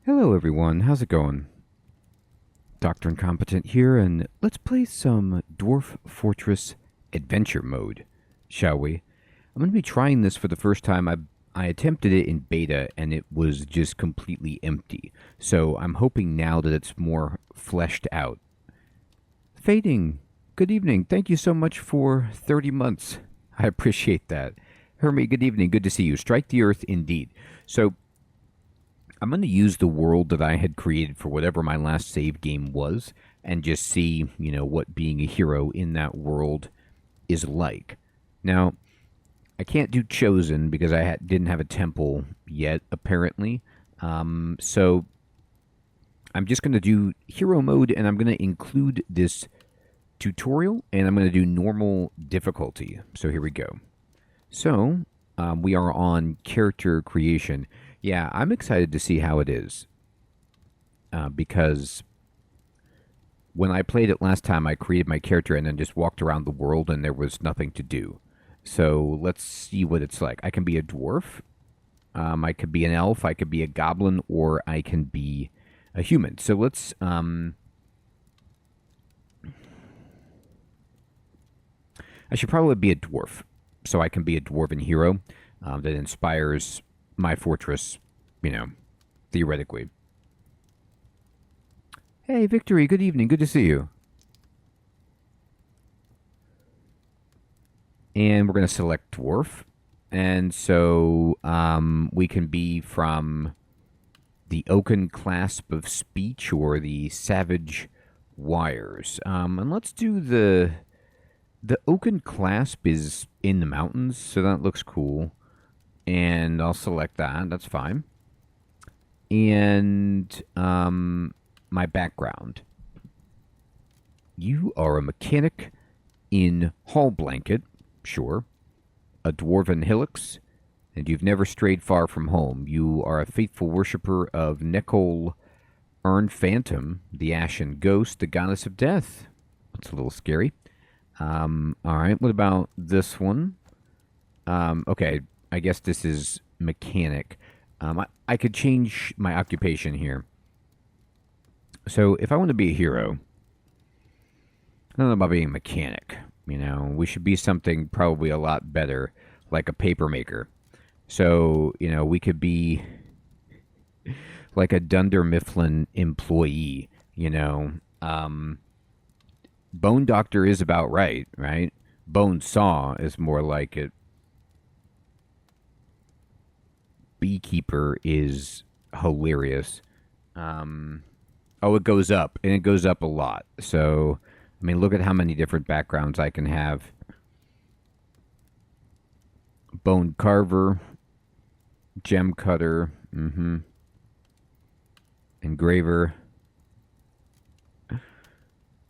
Hello everyone, how's it going? Dr. Incompetent here, and let's play some Dwarf Fortress Adventure Mode, shall we? I'm going to be trying this for the first time. I attempted it in beta, and it was just completely empty. So I'm hoping now that it's more fleshed out. Fading, good evening. Thank you so much for 30 months. I appreciate that. Hermie, good evening. Good to see you. Strike the Earth, indeed. So I'm going to use the world that I had created for whatever my last save game was and just see, what being a hero in that world is like. Now, I can't do Chosen because I didn't have a temple yet, apparently. So I'm just going to do hero mode, and I'm going to include this tutorial, and I'm going to do normal difficulty. So here we go. So we are on character creation. Yeah, I'm excited to see how it is. Because when I played it last time, I created my character and then just walked around the world and there was nothing to do. So let's see what it's like. I can be a dwarf. I could be an elf. I could be a goblin, or I can be a human. So let's... I should probably be a dwarf. So I can be a dwarven hero that inspires my fortress, theoretically. Hey, Victory, good evening. Good to see you. And we're going to select dwarf. And so we can be from the oaken clasp of speech or the savage wires. And let's do the oaken clasp is in the mountains, so that looks cool. And I'll select that. That's fine. And my background. You are a mechanic in Hall Blanket, sure. A dwarven hillocks, and you've never strayed far from home. You are a faithful worshipper of Necol Urn Phantom, the Ashen Ghost, the goddess of death. That's a little scary. All right, what about this one? Okay, I guess this is mechanic. I could change my occupation here. So if I want to be a hero, I don't know about being a mechanic. We should be something probably a lot better, like a paper maker. So, we could be like a Dunder Mifflin employee, Bone Doctor is about right? Bone Saw is more like it. Beekeeper is hilarious. Oh, it goes up, and it goes up a lot. So, look at how many different backgrounds I can have. Bone Carver, Gem Cutter, Engraver,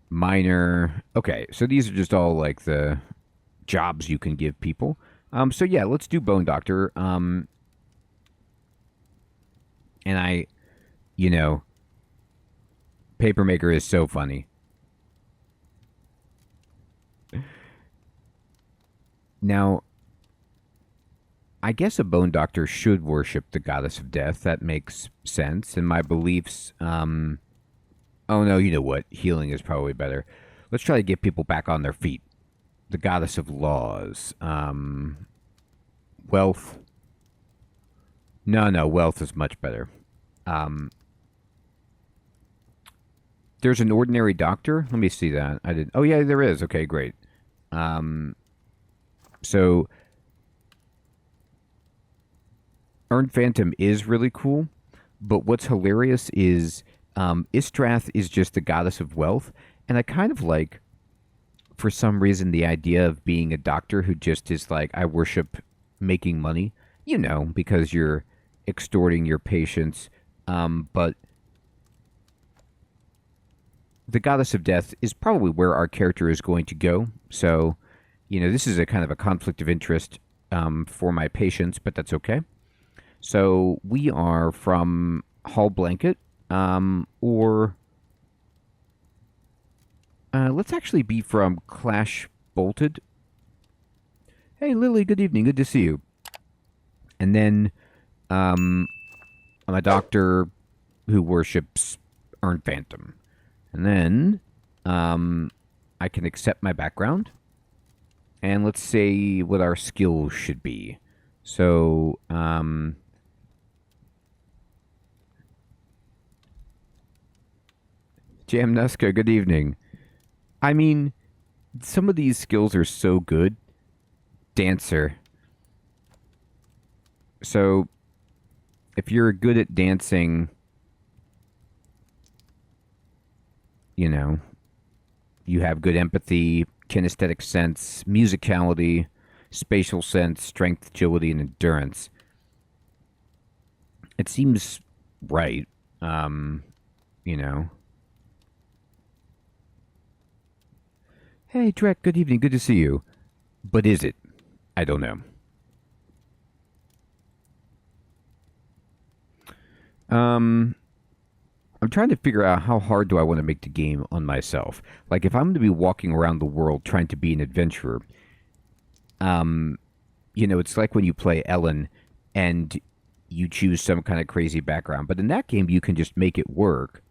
Miner. Okay, so these are just all like the jobs you can give people. So yeah, let's do Bone Doctor. And I, Papermaker is so funny. Now, I guess a bone doctor should worship the goddess of death. That makes sense. And my beliefs, oh no, you know what? Healing is probably better. Let's try to get people back on their feet. The goddess of laws. Wealth. No, wealth is much better. There's an ordinary doctor. Let me see that. I did. Oh yeah, there is. Okay, great. So Urn Phantom is really cool, but what's hilarious is Istrath is just the goddess of wealth, and I kind of like, for some reason, the idea of being a doctor who just is like, I worship making money, because you're extorting your patients, but the goddess of death is probably where our character is going to go. So, this is a kind of a conflict of interest for my patients, but that's okay. So we are from Hall Blanket, or let's actually be from Clash Bolted. Hey, Lily, good evening. Good to see you. And then I'm a doctor who worships Earn Phantom. And then I can accept my background. And let's say what our skills should be. So, Jamnuska, good evening. I mean, some of these skills are so good. Dancer. So, if you're good at dancing, you know, you have good empathy, kinesthetic sense, musicality, spatial sense, strength, agility, and endurance. It seems right. You know. Hey, Drek, good evening. Good to see you. But is it? I don't know. I'm trying to figure out how hard do I want to make the game on myself. Like, if I'm going to be walking around the world trying to be an adventurer, it's like when you play Ellen and you choose some kind of crazy background. But in that game, you can just make it work.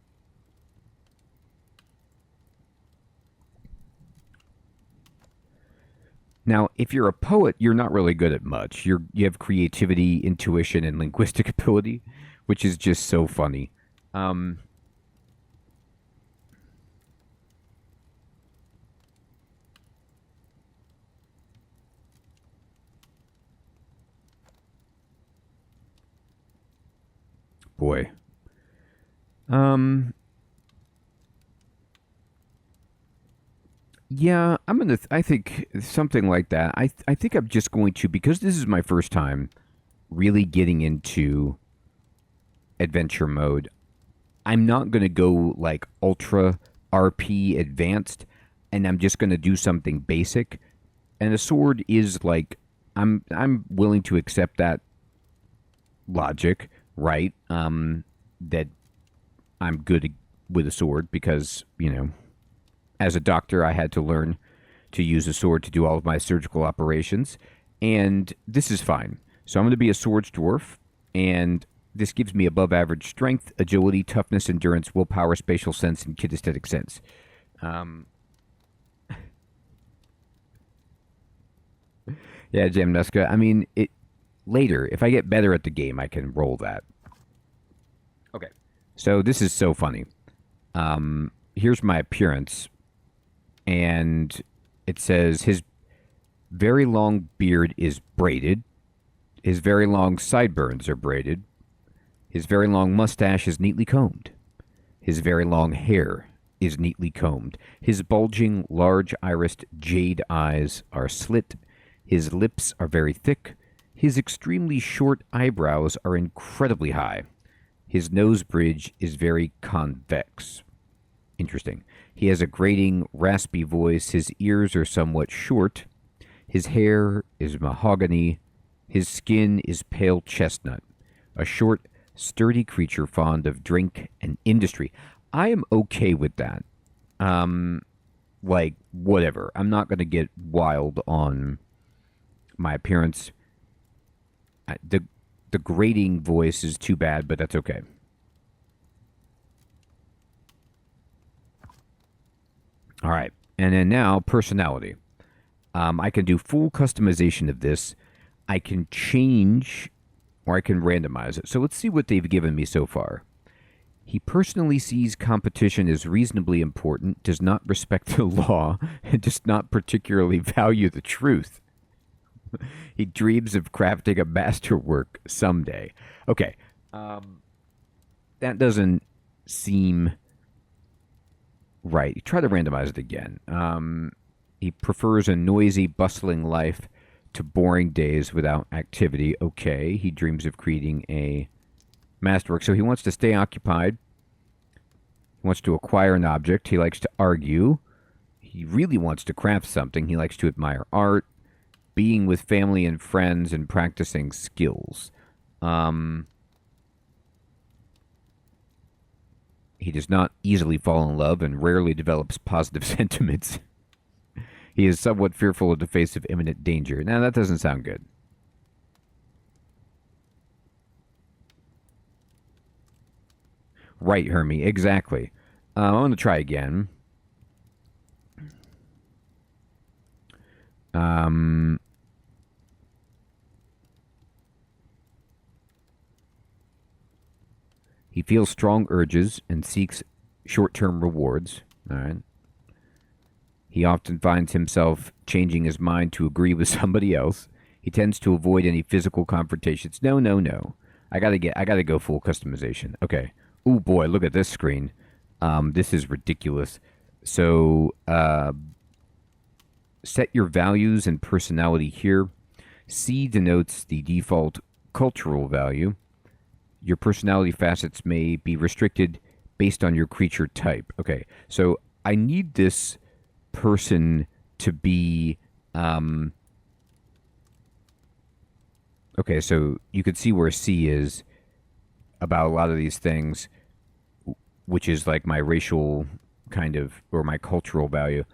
Now, if you're a poet, you're not really good at much. You have creativity, intuition, and linguistic ability, which is just so funny. Boy. Yeah, I think something like that. I think I'm just going to, because this is my first time really getting into adventure mode. I'm not going to go like ultra RP advanced, and I'm just going to do something basic. And a sword is like, I'm willing to accept that logic, right? That I'm good with a sword because, as a doctor, I had to learn to use a sword to do all of my surgical operations, and this is fine. So I'm going to be a swords dwarf, and this gives me above average strength, agility, toughness, endurance, willpower, spatial sense, and kinesthetic sense. Yeah, Jamnuska. I mean, later, if I get better at the game, I can roll that. Okay. So this is so funny. Here's my appearance, and it says his very long beard is braided. His very long sideburns are braided. His very long mustache is neatly combed. His very long hair is neatly combed. His bulging, large-irised jade eyes are slit. His lips are very thick. His extremely short eyebrows are incredibly high. His nose bridge is very convex. Interesting. He has a grating, raspy voice. His ears are somewhat short. His hair is mahogany. His skin is pale chestnut. A short, sturdy creature fond of drink and industry. I am okay with that. Like, whatever. I'm not going to get wild on my appearance. The grating voice is too bad, but that's okay. All right. And then now, personality. I can do full customization of this. I can change or I can randomize it. So let's see what they've given me so far. He personally sees competition as reasonably important, does not respect the law, and does not particularly value the truth. He dreams of crafting a masterwork someday. Okay. That doesn't seem right. Try to randomize it again. He prefers a noisy, bustling life to boring days without activity. Okay. He dreams of creating a masterwork. So he wants to stay occupied. He wants to acquire an object. He likes to argue. He really wants to craft something. He likes to admire art, being with family and friends, and practicing skills. He does not easily fall in love and rarely develops positive sentiments. He is somewhat fearful of the face of imminent danger. Now, that doesn't sound good. Right, Hermie, exactly. I'm going to try again. He feels strong urges and seeks short-term rewards. All right. He often finds himself changing his mind to agree with somebody else. He tends to avoid any physical confrontations. No, no, no. I gotta go full customization. Okay. Oh boy, look at this screen. This is ridiculous. So, set your values and personality here. C denotes the default cultural value. Your personality facets may be restricted based on your creature type. Okay, so I need this person to be. Okay, so you could see where C is about a lot of these things, which is like my racial kind of, or my cultural value.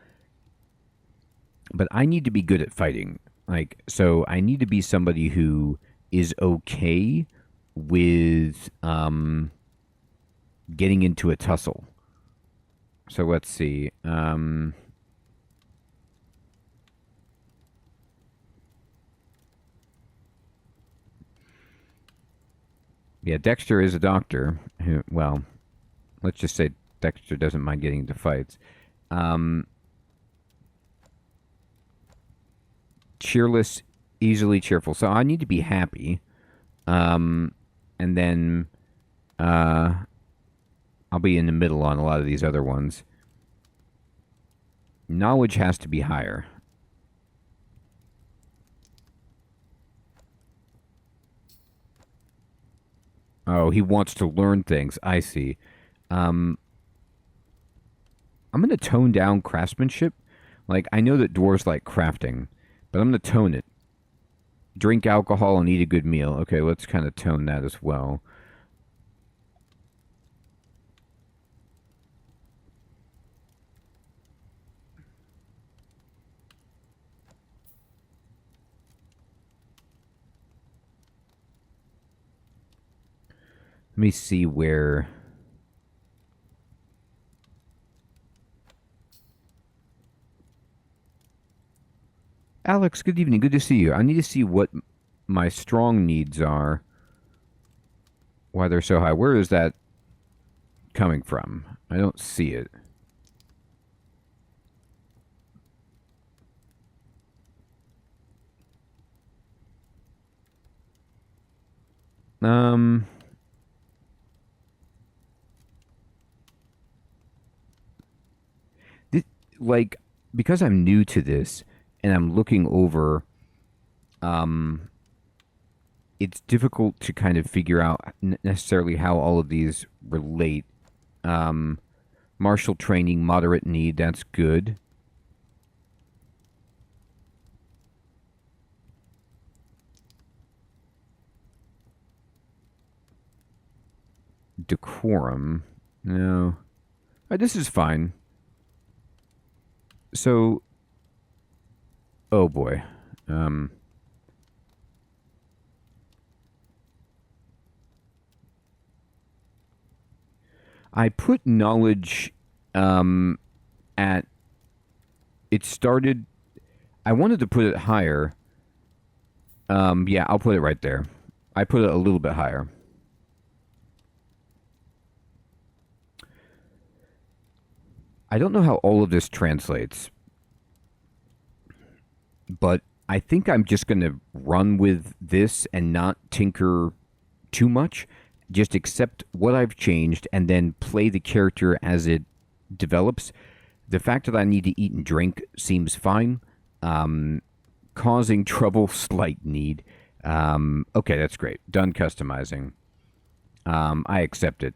But I need to be good at fighting. Like, so I need to be somebody who is okay with getting into a tussle. So let's see. Yeah, Dexter is a doctor. Well, let's just say Dexter doesn't mind getting into fights. Cheerless, easily cheerful. So I need to be happy. And then I'll be in the middle on a lot of these other ones. Knowledge has to be higher. Oh, he wants to learn things. I see. I'm going to tone down craftsmanship. Like, I know that dwarves like crafting, but I'm going to tone it. Drink alcohol and eat a good meal. Okay, let's kind of tone that as well. Let me see where. Alex, good evening. Good to see you. I need to see what my strong needs are. Why they're so high. Where is that coming from? I don't see it. Um, like, because I'm new to this and I'm looking over, um, it's difficult to kind of figure out necessarily how all of these relate. Um, Martial training, moderate need, that's good. Decorum, no. This is fine. So, oh boy. I put knowledge at. It started. I wanted to put it higher. Yeah, I'll put it right there. I put it a little bit higher. I don't know how all of this translates, but I think I'm just going to run with this and not tinker too much. Just accept what I've changed and then play the character as it develops. The fact that I need to eat and drink seems fine. Causing trouble, slight need. Okay, that's great. Done customizing. I accept it.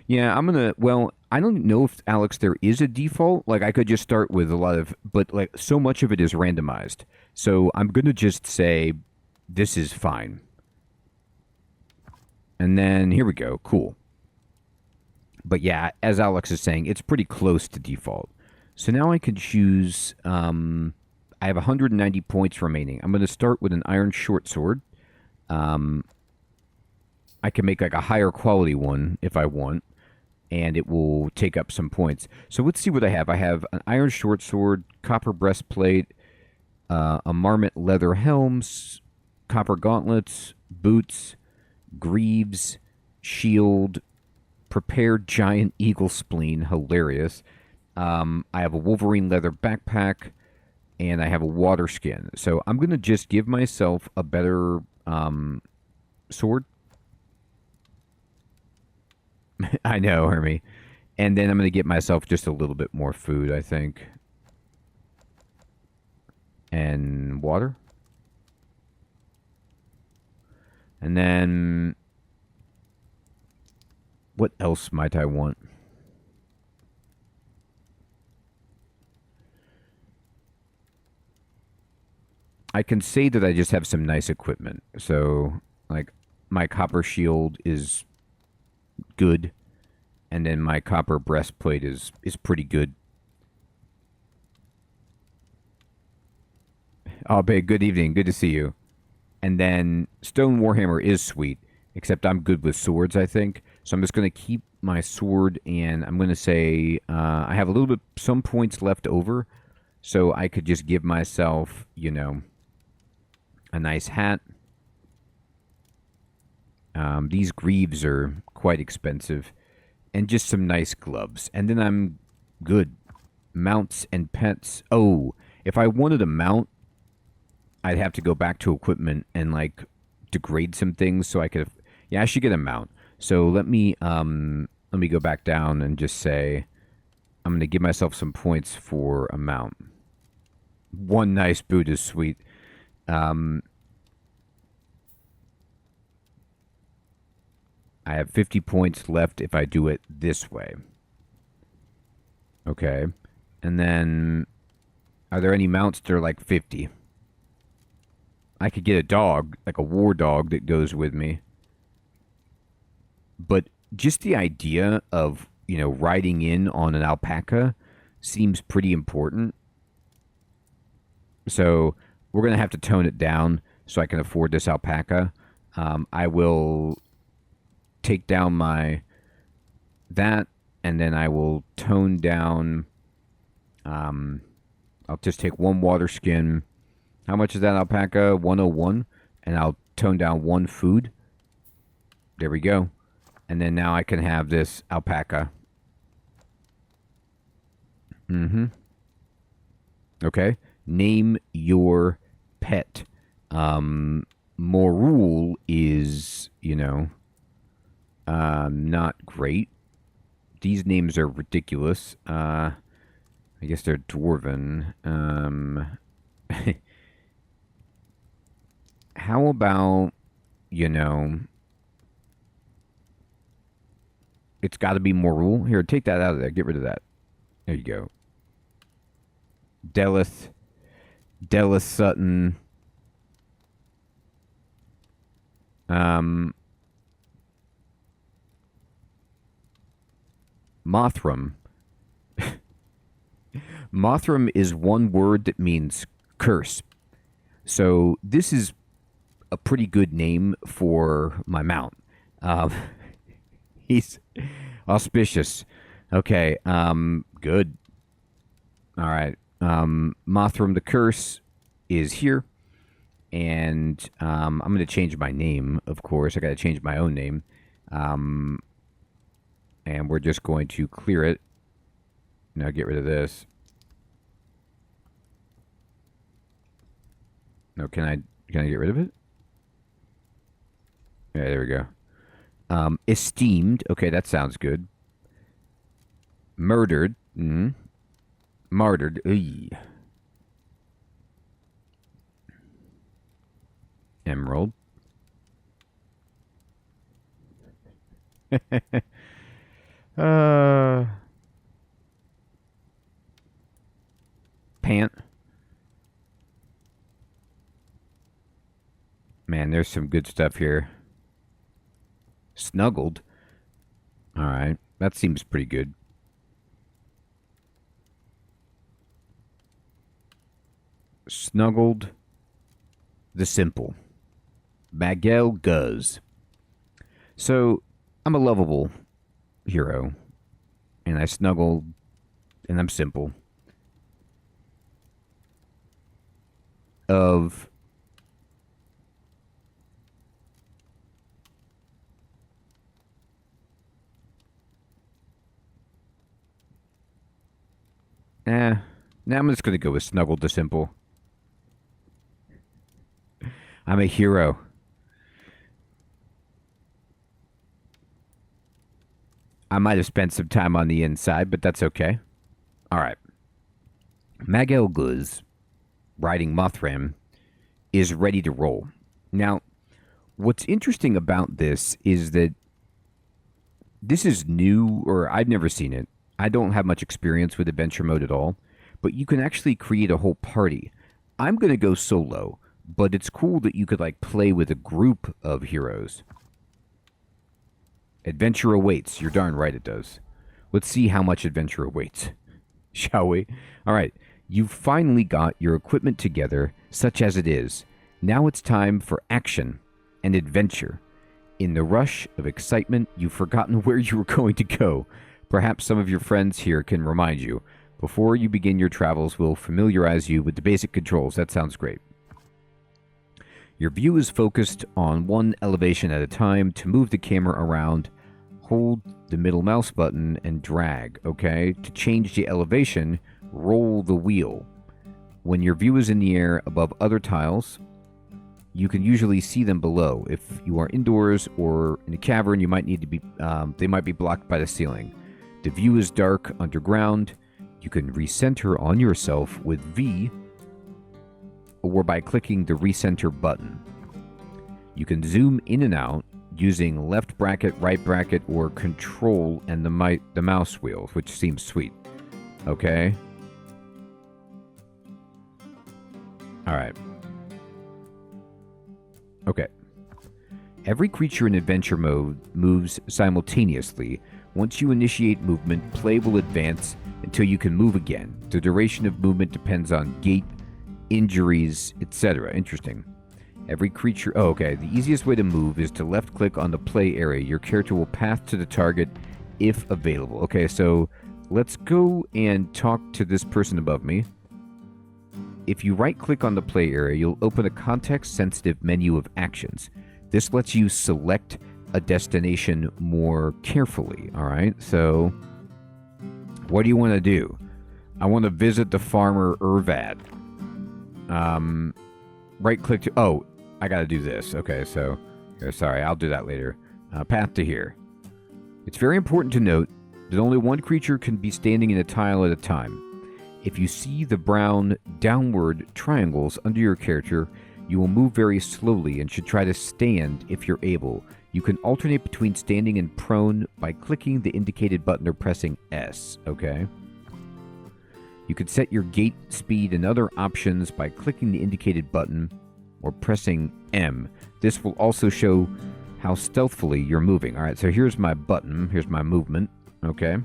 Yeah, I'm gonna. Well, I don't know if Alex there is a default. Like I could just start with a lot of, but like so much of it is randomized. So I'm gonna just say this is fine. And then here we go. Cool. But yeah, as Alex is saying, it's pretty close to default. So now I could choose. I have 190 points remaining. I'm going to start with an iron short sword. I can make like a higher quality one if I want, and it will take up some points. So let's see what I have. I have an iron short sword, copper breastplate, a marmot leather helms, copper gauntlets, boots, greaves, shield, prepared giant eagle spleen, hilarious. I have a Wolverine leather backpack, and I have a water skin. So I'm going to just give myself a better sword. I know, Hermie. And then I'm going to get myself just a little bit more food, I think. And water. And then what else might I want? I can say that I just have some nice equipment. So, like, my copper shield is good, and then my copper breastplate is pretty good. Oh, babe, good evening. Good to see you. And then Stone Warhammer is sweet, except I'm good with swords, I think. So I'm just going to keep my sword, and I'm going to say I have a little bit, some points left over, so I could just give myself, you know, a nice hat. These greaves are quite expensive, and just some nice gloves. And then I'm good. Mounts and pets. Oh, if I wanted a mount, I'd have to go back to equipment and like degrade some things so I could. Yeah, I should get a mount. So let me go back down and just say I'm going to give myself some points for a mount. One nice boot is sweet. I have 50 points left if I do it this way. Okay. And then, are there any mounts that are like 50? I could get a dog, like a war dog that goes with me. But just the idea of, you know, riding in on an alpaca seems pretty important. So we're going to have to tone it down so I can afford this alpaca. I will take down that, and then I will tone down. I'll just take one water skin. How much is that alpaca? 101. And I'll tone down one food. There we go. And then now I can have this alpaca. Okay. Name your pet. Morul is, you know, not great. These names are ridiculous. I guess they're dwarven. How about, you know, it's got to be Morul. Here, take that out of there. Get rid of that. There you go. Delith Sutton. Mothram. Mothram is one word that means curse. So this is a pretty good name for my mount. He's auspicious. Okay, good. All right. Mothram the Curse is here. And I'm going to change my name, of course. I got to change my own name. And we're just going to clear it. Now get rid of this. No, can I get rid of it? Yeah, there we go. Esteemed. Okay, that sounds good. Murdered. Martyred. Eey. Emerald. Pant. Man, there's some good stuff here. Snuggled. All right. That seems pretty good. Snuggled the Simple. Miguel Guz. So, I'm a lovable hero, and I snuggle, and I'm simple. Of now I'm just gonna go with snuggled the simple. I'm a hero. I might have spent some time on the inside, but that's okay. All right. Miguel Guz, riding Mothram, is ready to roll. Now, what's interesting about this is that this is new, or I've never seen it. I don't have much experience with adventure mode at all, but you can actually create a whole party. I'm going to go solo, but it's cool that you could like play with a group of heroes. Adventure awaits. You're darn right it does. Let's see how much adventure awaits, shall we? All right. You've finally got your equipment together, such as it is. Now it's time for action and adventure. In the rush of excitement, you've forgotten where you were going to go. Perhaps some of your friends here can remind you. Before you begin your travels, we'll familiarize you with the basic controls. That sounds great. Your view is focused on one elevation at a time. To move the camera around, hold the middle mouse button and drag, okay? To change the elevation, roll the wheel. When your view is in the air above other tiles, you can usually see them below. If you are indoors or in a cavern, you might need to be they might be blocked by the ceiling. The view is dark underground. You can recenter on yourself with V or by clicking the recenter button. You can zoom in and out using left bracket, right bracket, or control and the mouse wheel, which seems sweet. Okay. All right. Okay. Every creature in adventure mode moves simultaneously. Once you initiate movement, play will advance until you can move again. The duration of movement depends on gait, injuries, etc. Interesting. Every creature... Oh, okay. The easiest way to move is to left-click on the play area. Your character will path to the target if available. Okay, so let's go and talk to this person above me. If you right-click on the play area, you'll open a context-sensitive menu of actions. This lets you select a destination more carefully, all right? So, what do you want to do? I want to visit the farmer Irvad. Right-click to... Oh, I got to do this. Okay, so... Sorry, I'll do that later. Path to here. It's very important to note that only one creature can be standing in a tile at a time. If you see the brown downward triangles under your character, you will move very slowly and should try to stand if you're able. You can alternate between standing and prone by clicking the indicated button or pressing S, okay? You can set your gait speed and other options by clicking the indicated button or pressing M. This will also show how stealthily you're moving. All right, so here's my button. Here's my movement, okay?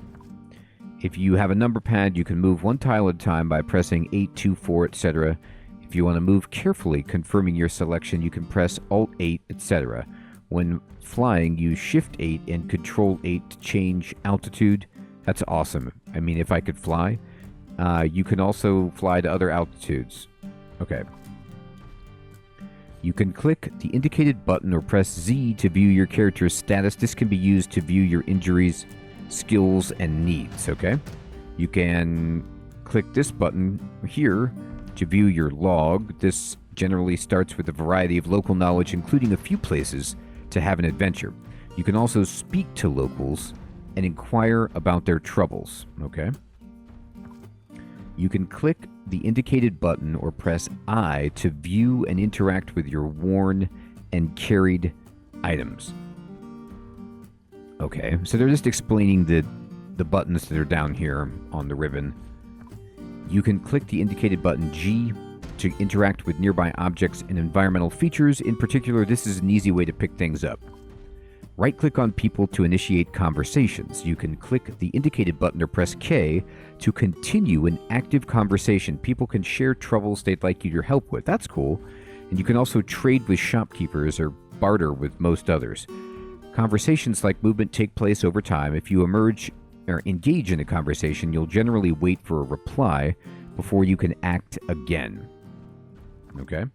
If you have a number pad, you can move one tile at a time by pressing 8, 2, 4, etc. If you want to move carefully, confirming your selection, you can press Alt 8, etc. When flying, use Shift 8 and Control 8 to change altitude. That's awesome. I mean, if I could fly. You can also fly to other altitudes. Okay. You can click the indicated button or press Z to view your character's status. This can be used to view your injuries, skills, and needs, okay? You can click this button here to view your log. This generally starts with a variety of local knowledge, including a few places to have an adventure. You can also speak to locals and inquire about their troubles, okay? You can click the indicated button or press I to view and interact with your worn and carried items. Okay, so they're just explaining the buttons that are down here on the ribbon. You can click the indicated button G to interact with nearby objects and environmental features. In particular, this is an easy way to pick things up. Right-click on people to initiate conversations. You can click the indicated button or press K to continue an active conversation. People can share troubles they'd like you to help with. That's cool. And you can also trade with shopkeepers or barter with most others. Conversations like movement take place over time. If you emerge or engage in a conversation, you'll generally wait for a reply before you can act again. Okay?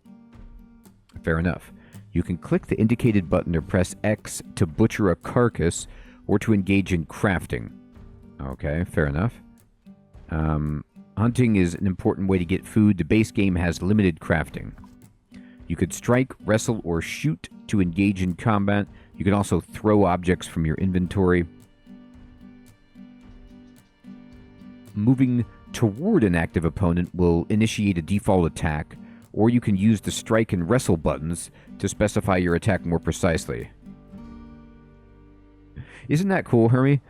Fair enough. You can click the indicated button or press X to butcher a carcass or to engage in crafting. Okay, fair enough. Hunting is an important way to get food. The base game has limited crafting. You could strike, wrestle, or shoot to engage in combat. You can also throw objects from your inventory. Moving toward an active opponent will initiate a default attack, or you can use the strike and wrestle buttons to specify your attack more precisely. Isn't that cool, Hermie?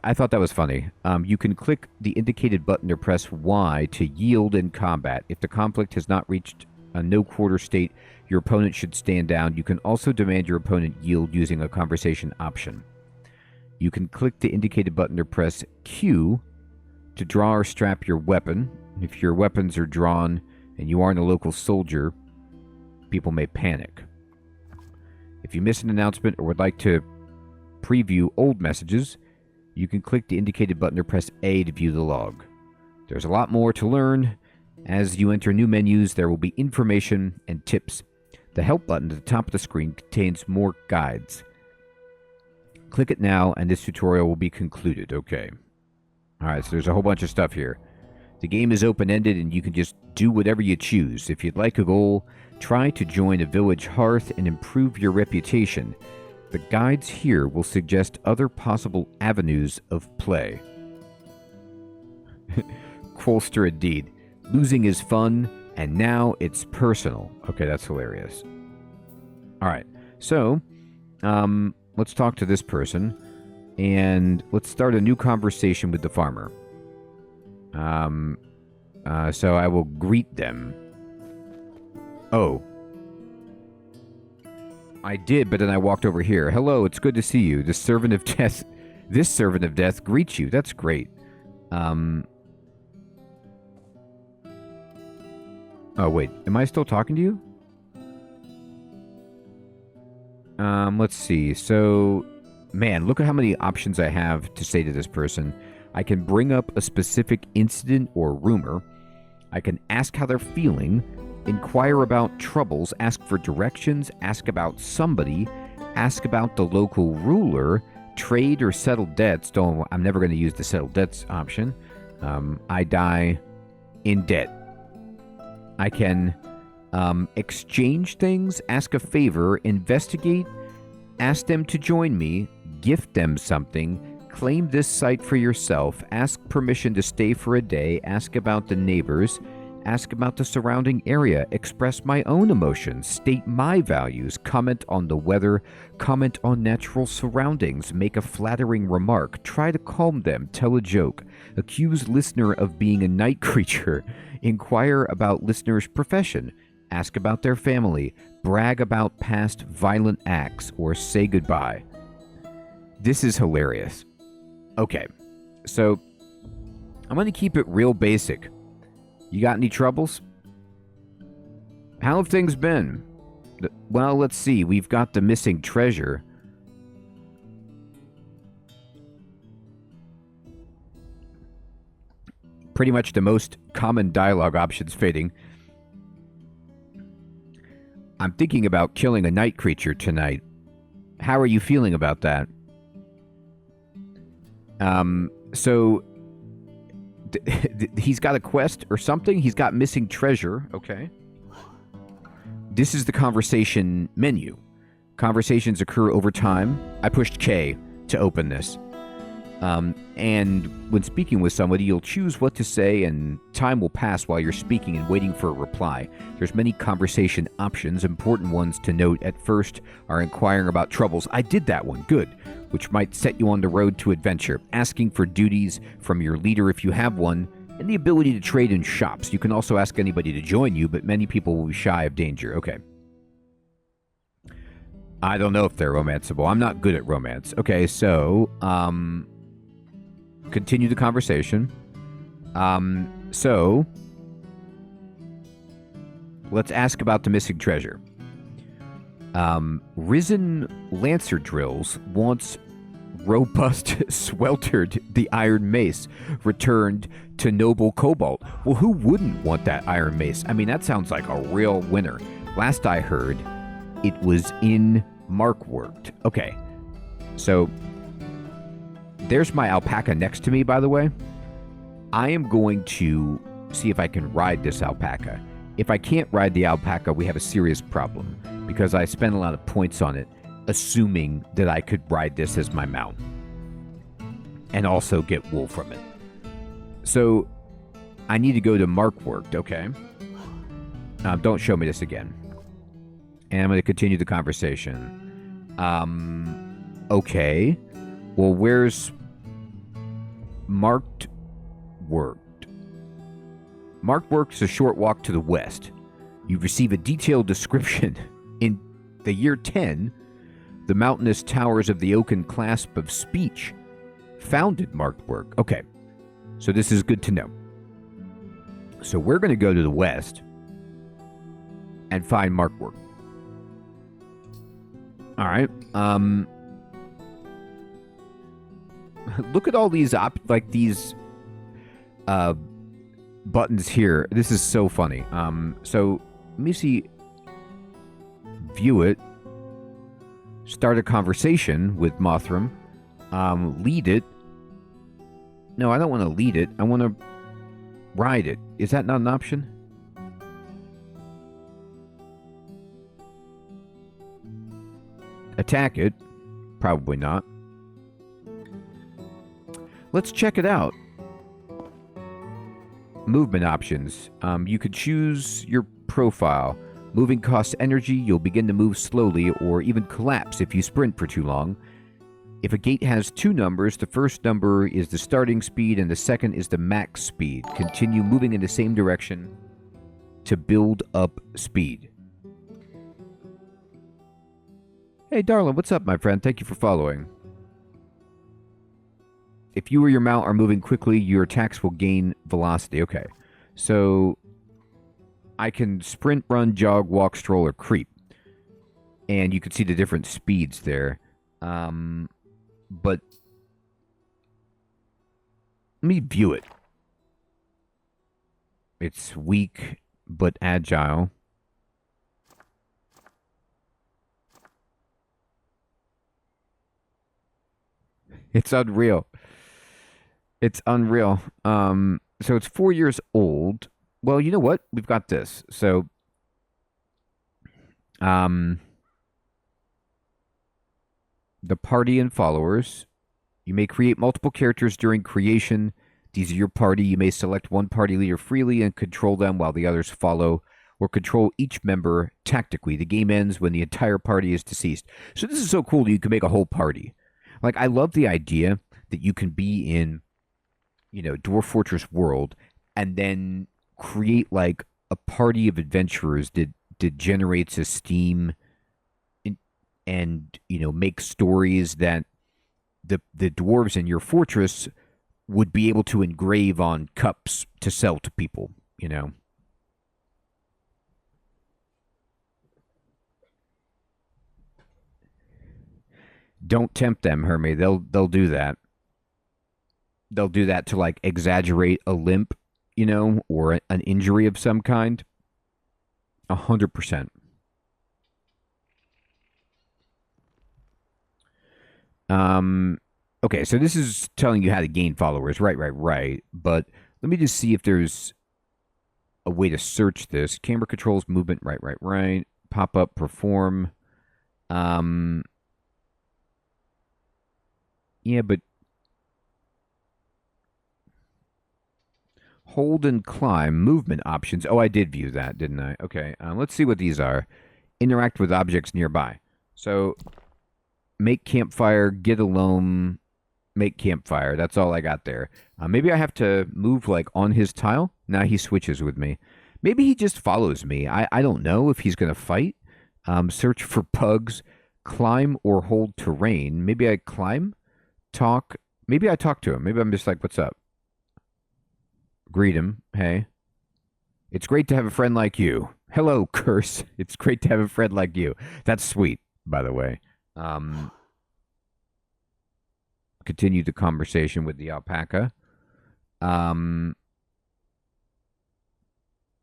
I thought that was funny. You can click the indicated button or press Y to yield in combat. If the conflict has not reached a no-quarter state, your opponent should stand down. You can also demand your opponent yield using a conversation option. You can click the indicated button or press Q to draw or strap your weapon. If your weapons are drawn and you aren't a local soldier, people may panic. If you miss an announcement or would like to preview old messages, you can click the indicated button or press A to view the log. There's a lot more to learn. As you enter new menus, there will be information and tips. The help button at the top of the screen contains more guides. Click it now and this tutorial will be concluded. Okay. Alright, so there's a whole bunch of stuff here. The game is open-ended and you can just do whatever you choose. If you'd like a goal, try to join a village hearth and improve your reputation. The guides here will suggest other possible avenues of play. Quolster indeed. Losing is fun, and now it's personal. Okay, that's hilarious. Alright, so, let's talk to this person, and let's start a new conversation with the farmer. So I will greet them. Oh. I did, but then I walked over here. Hello, it's good to see you. This servant of death greets you. That's great. Oh, wait. Am I still talking to you? Let's see. So, man, look at how many options I have to say to this person. I can bring up a specific incident or rumor. I can ask how they're feeling, inquire about troubles, ask for directions, ask about somebody, ask about the local ruler, trade or settle debts. I'm never going to use the settle debts option. I die in debt. I can exchange things, ask a favor, investigate, ask them to join me, gift them something, claim this site for yourself, ask permission to stay for a day, ask about the neighbors, ask about the surrounding area, express my own emotions, state my values, comment on the weather, comment on natural surroundings, make a flattering remark, try to calm them, tell a joke, accuse listener of being a night creature, inquire about listener's profession, ask about their family, brag about past violent acts, or say goodbye. This is hilarious. Okay, so I'm going to keep it real basic. You got any troubles? How have things been? Well, let's see. We've got the missing treasure. Pretty much the most common dialogue options fading. I'm thinking about killing a night creature tonight. How are you feeling about that? So he's got a quest or something. He's got missing treasure. Okay. This is the conversation menu. Conversations occur over time. I pushed K to open this. And when speaking with somebody, you'll choose what to say, and time will pass while you're speaking and waiting for a reply. There's many conversation options. Important ones to note at first are inquiring about troubles. I did that one. Good. Which might set you on the road to adventure. Asking for duties from your leader if you have one, and the ability to trade in shops. You can also ask anybody to join you, but many people will be shy of danger. Okay. I don't know if they're romanceable. I'm not good at romance. Okay, so, continue the conversation. So, let's ask about the missing treasure. Risen Lancer Drills wants robust sweltered the iron mace returned to noble cobalt. Well, who wouldn't want that iron mace? I mean, that sounds like a real winner. Last I heard, it was in Markworked. Okay, so there's my alpaca next to me, by the way. I am going to see if I can ride this alpaca. If I can't ride the alpaca, we have a serious problem because I spent a lot of points on it, assuming that I could ride this as my mount and also get wool from it. So I need to go to Markworked, okay? Don't show me this again. And I'm going to continue the conversation. Okay. Well, where's Marked Worked? Markworked is a short walk to the west. You receive a detailed description. In the year 10, the mountainous towers of the Oaken Clasp of Speech founded Markworked. Okay, so this is good to know. So we're going to go to the west and find Markworked. All right. Look at all these buttons here. This is so funny. So let me see. View it. Start a conversation with Mothram. Lead it. No, I don't want to lead it. I want to ride it. Is that not an option? Attack it. Probably not. Let's check it out. Movement options. You could choose your profile. Moving costs energy. You'll begin to move slowly or even collapse if you sprint for too long. If a gate has two numbers, the first number is the starting speed and the second is the max speed. Continue moving in the same direction to build up speed. Hey, Darlin, what's up, my friend? Thank you for following. If you or your mount are moving quickly, your attacks will gain velocity. Okay, so I can sprint, run, jog, walk, stroll, or creep. And you can see the different speeds there. But let me view it. It's weak, but agile. It's unreal. It's unreal. So it's 4 years old. Well, you know what? We've got this. So, the party and followers. You may create multiple characters during creation. These are your party. You may select one party leader freely and control them while the others follow, or control each member tactically. The game ends when the entire party is deceased. So this is so cool that you can make a whole party. Like, I love the idea that you can be in, Dwarf Fortress world and then create, like, a party of adventurers that generates a steam and, make stories that the dwarves in your fortress would be able to engrave on cups to sell to people, Don't tempt them, Hermie. They'll do that. They'll do that to, like, exaggerate a limp, or an injury of some kind. 100%. Okay, so this is telling you how to gain followers. Right. But let me just see if there's a way to search this. Camera controls, movement, right. Pop up, perform. Yeah, but hold and climb, movement options. Oh, I did view that, didn't I? Okay, let's see what these are. Interact with objects nearby. So, make campfire, get alone, make campfire. That's all I got there. Maybe I have to move, like, on his tile. Now he switches with me. Maybe he just follows me. I don't know if he's going to fight. Search for pugs. Climb or hold terrain. Maybe I climb, talk. Maybe I talk to him. Maybe I'm just like, what's up? Greet him. Hey. It's great to have a friend like you. Hello, curse. It's great to have a friend like you. That's sweet, by the way. Um, Continue the conversation with the alpaca. Um,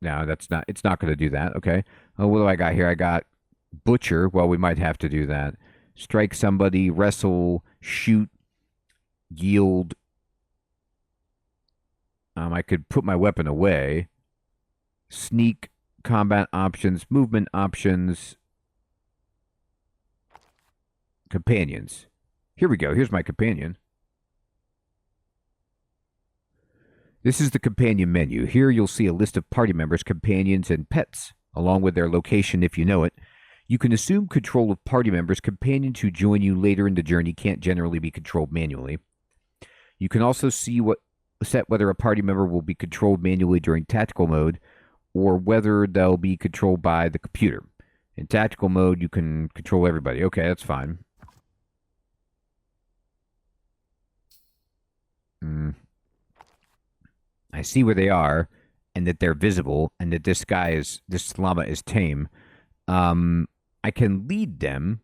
no, that's not. It's not going to do that. Okay. Oh, what do I got here? I got butcher. Well, we might have to do that. Strike somebody, wrestle, shoot, yield. I could put my weapon away. Sneak, combat options, movement options, companions. Here we go. Here's my companion. This is the companion menu. Here you'll see a list of party members, companions, and pets, along with their location if you know it. You can assume control of party members. Companions who join you later in the journey can't generally be controlled manually. You can also set whether a party member will be controlled manually during tactical mode or whether they'll be controlled by the computer. In tactical mode, you can control everybody. Okay, that's fine. I see where they are and that they're visible and that this llama is tame. I can lead them.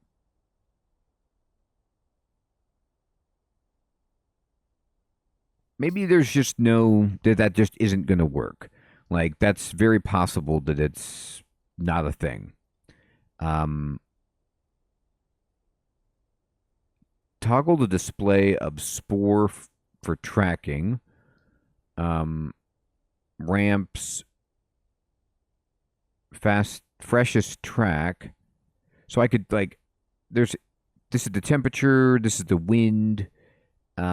Maybe there's just that just isn't going to work. Like, that's very possible that it's not a thing. Toggle the display of spore for tracking. Ramps, freshest track. So I could this is the temperature, this is the wind. Hey,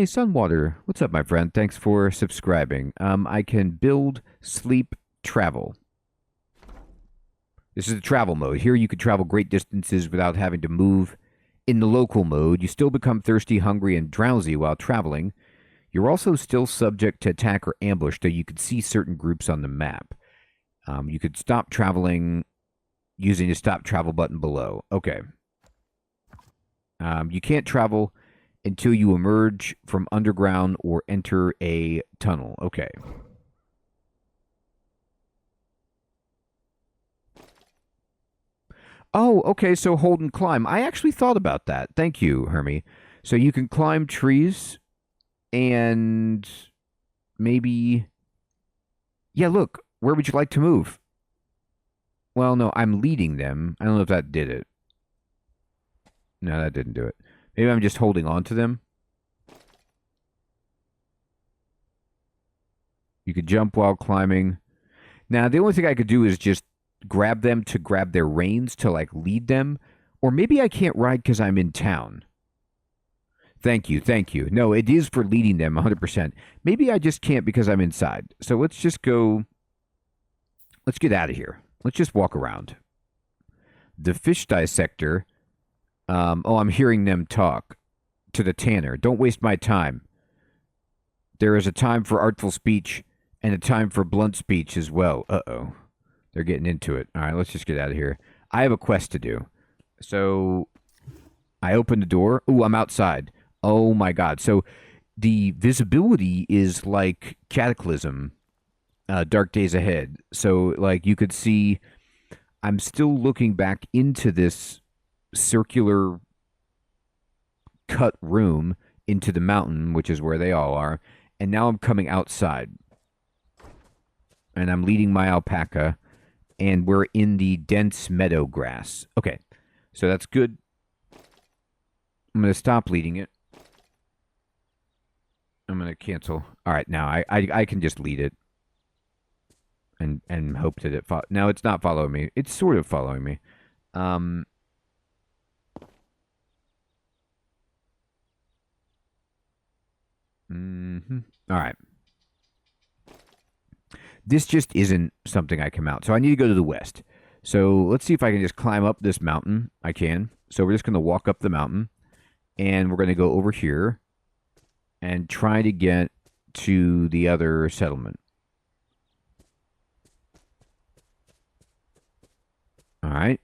Sunwater, what's up, my friend? Thanks for subscribing. I can build, sleep, travel. This is the travel mode. Here you can travel great distances without having to move. In the local mode, you still become thirsty, hungry, and drowsy while traveling. You're also still subject to attack or ambush, though you can see certain groups on the map. You could stop traveling using the stop travel button below. Okay. You can't travel until you emerge from underground or enter a tunnel. Okay. Oh, okay, so hold and climb. I actually thought about that. Thank you, Hermie. So you can climb trees and maybe... Yeah, look, where would you like to move? Well, no, I'm leading them. I don't know if that did it. No, that didn't do it. Maybe I'm just holding on to them. You could jump while climbing. Now, the only thing I could do is just grab them to grab their reins to lead them. Or maybe I can't ride because I'm in town. Thank you, thank you. No, it is for leading them 100%. Maybe I just can't because I'm inside. So let's just go. Let's get out of here. Let's just walk around. The fish dissector. I'm hearing them talk to the tanner. Don't waste my time. There is a time for artful speech and a time for blunt speech as well. Uh-oh. They're getting into it. All right, let's just get out of here. I have a quest to do. So I open the door. Ooh, I'm outside. Oh, my God. So the visibility is like Cataclysm, Dark Days Ahead. So, you could see I'm still looking back into this circular cut room into the mountain, which is where they all are. And now I'm coming outside. And I'm leading my alpaca. And we're in the dense meadow grass. Okay, so that's good. I'm going to stop leading it. I'm going to cancel. All right, now I can just lead it. And hope that it now it's not following me. It's sort of following me. All right. This just isn't something I can mount. So I need to go to the west. So let's see if I can just climb up this mountain. I can. So we're just going to walk up the mountain. And we're going to go over here. And try to get to the other settlement. right.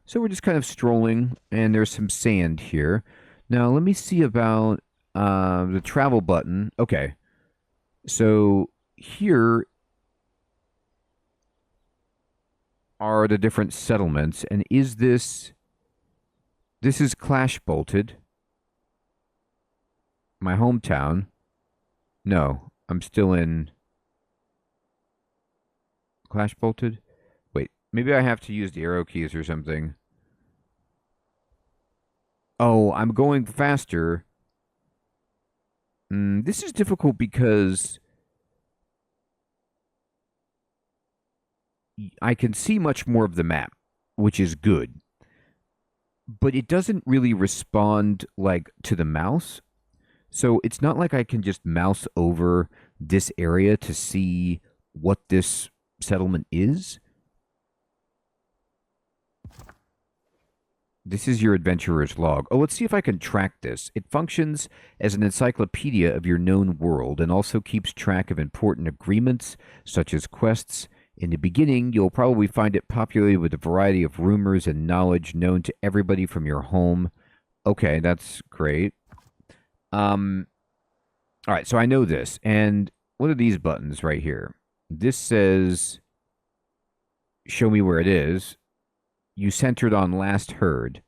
So we're just kind of strolling, and there's some sand here. Now, let me see about the travel button. Okay. So here are the different settlements, and is this... This is Clash Bolted. My hometown. No, I'm still in Clash Bolted. Wait, maybe I have to use the arrow keys or something. Oh, I'm going faster. This is difficult because I can see much more of the map, which is good. But it doesn't really respond like to the mouse. So it's not like I can just mouse over this area to see what this settlement is. This is your adventurer's log. Oh, let's see if I can track this. It functions as an encyclopedia of your known world and also keeps track of important agreements, such as quests. In the beginning, you'll probably find it populated with a variety of rumors and knowledge known to everybody from your home. Okay, that's great. All right, so I know this. And what are these buttons right here? This says, show me where it is. You centered on last heard.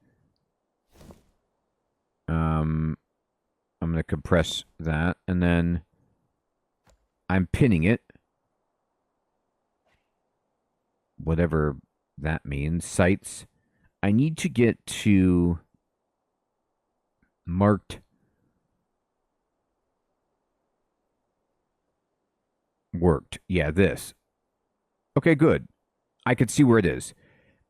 I'm going to compress that, and then I'm pinning it. Whatever that means. Sites. I need to get to marked worked. Yeah, this. Okay, good. I can see where it is.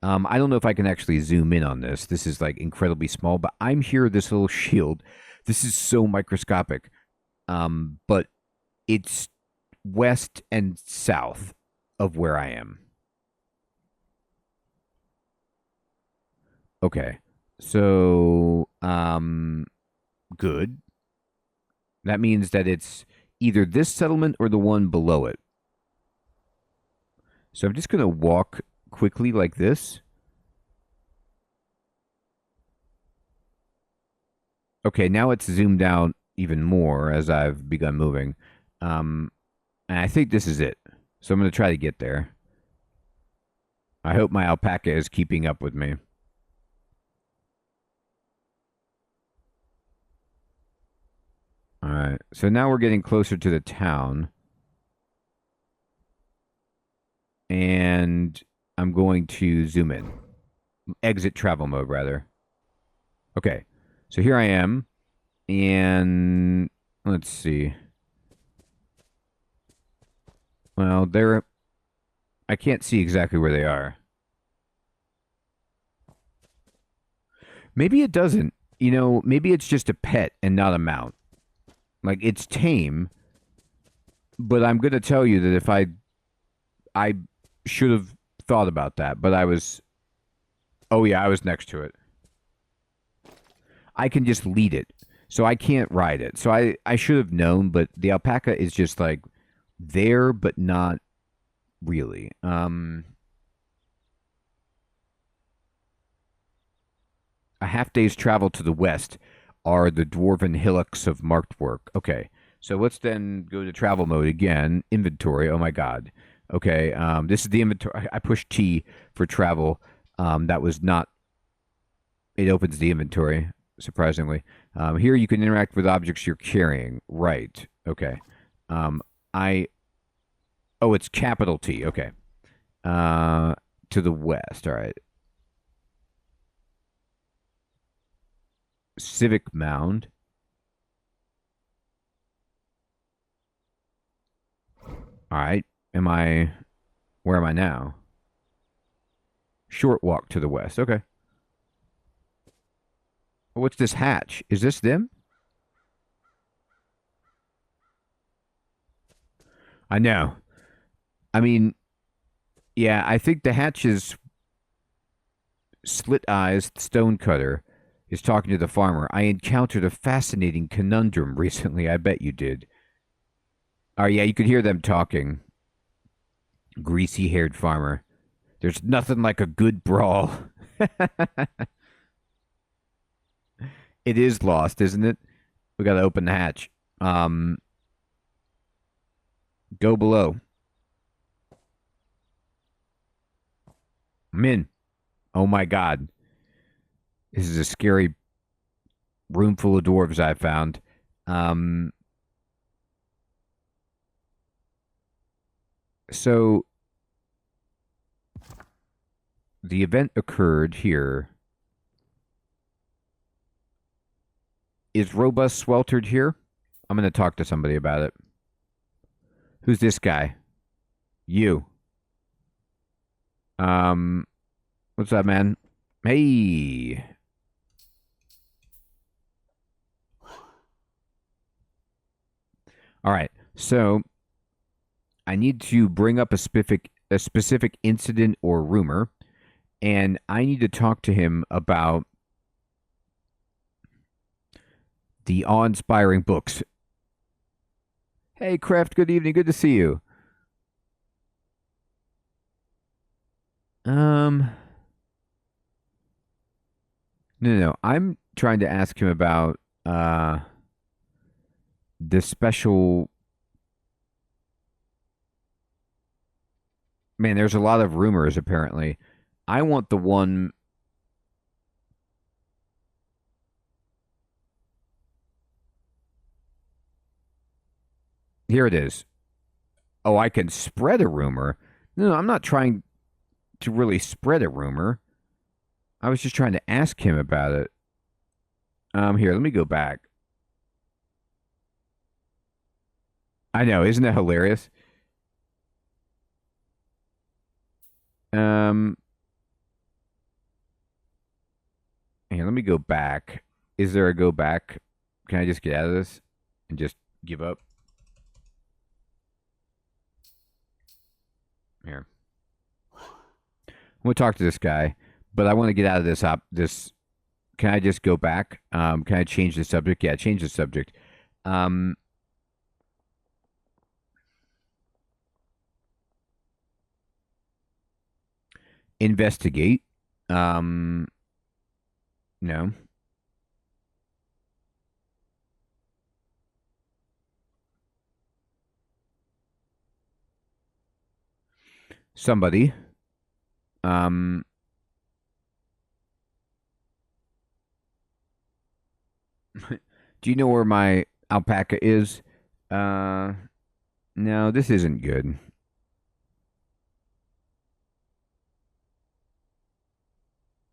I don't know if I can actually zoom in on this. This is like incredibly small, but I'm here, this little shield. This is so microscopic. But it's west and south of where I am. Okay. So, good. That means that it's either this settlement or the one below it. So I'm just going to walk quickly like this. Okay, now it's zoomed out even more as I've begun moving. And I think this is it. So I'm going to try to get there. I hope my alpaca is keeping up with me. All right, so now we're getting closer to the town. And I'm going to zoom in. Exit travel mode, rather. Okay, so here I am. And let's see. Well, I can't see exactly where they are. Maybe it doesn't. You know, maybe it's just a pet and not a mount. Like, it's tame. But I'm going to tell you that if I should have thought about that, but I was... Oh, yeah, I was next to it. I can just lead it, so I can't ride it. So I should have known, but the alpaca is just, like, there, but not really. A half day's travel to the west are the dwarven hillocks of marked work. Okay, so let's then go to travel mode again. Inventory. Oh, my God. Okay, this is the inventory. I pushed T for travel. That was not... It opens the inventory, surprisingly. Here you can interact with objects you're carrying. Right. Okay. Oh, it's capital T. Okay. To the west. All right. Civic Mound. All right. Where am I now? Short walk to the west. Okay. What's this hatch? Is this them? I know. I mean, yeah, I think the hatch is slit-eyes stonecutter is talking to the farmer. I encountered a fascinating conundrum recently. I bet you did. Oh, yeah, you could hear them talking. Greasy-haired farmer. There's nothing like a good brawl. It is lost, isn't it? We got to open the hatch. Um, go below. I'm in. Oh my God. This is a scary room full of dwarves I found. Um, so the event occurred here. Is Robust sweltered here? I'm going to talk to somebody about it. Who's this guy? You. What's up, man? Hey. All right. So I need to bring up a specific incident or rumor, and I need to talk to him about the awe-inspiring books. Hey, Kraft. Good evening. Good to see you. Um, no. I'm trying to ask him about the special. Man, there's a lot of rumors apparently. I want the one. Here it is. Oh, I can spread a rumor. No, I'm not trying to really spread a rumor. I was just trying to ask him about it. Here, let me go back. I know, isn't that hilarious? Um, Here, let me go back. Is there a go back? Can I just get out of this and just give up? Here. I'm gonna talk to this guy, but I want to get out of this. Can I just go back? Can I change the subject? Yeah, change the subject. Um, Investigate. Um, no. Somebody. Um, do you know where my alpaca is? Uh, no, this isn't good.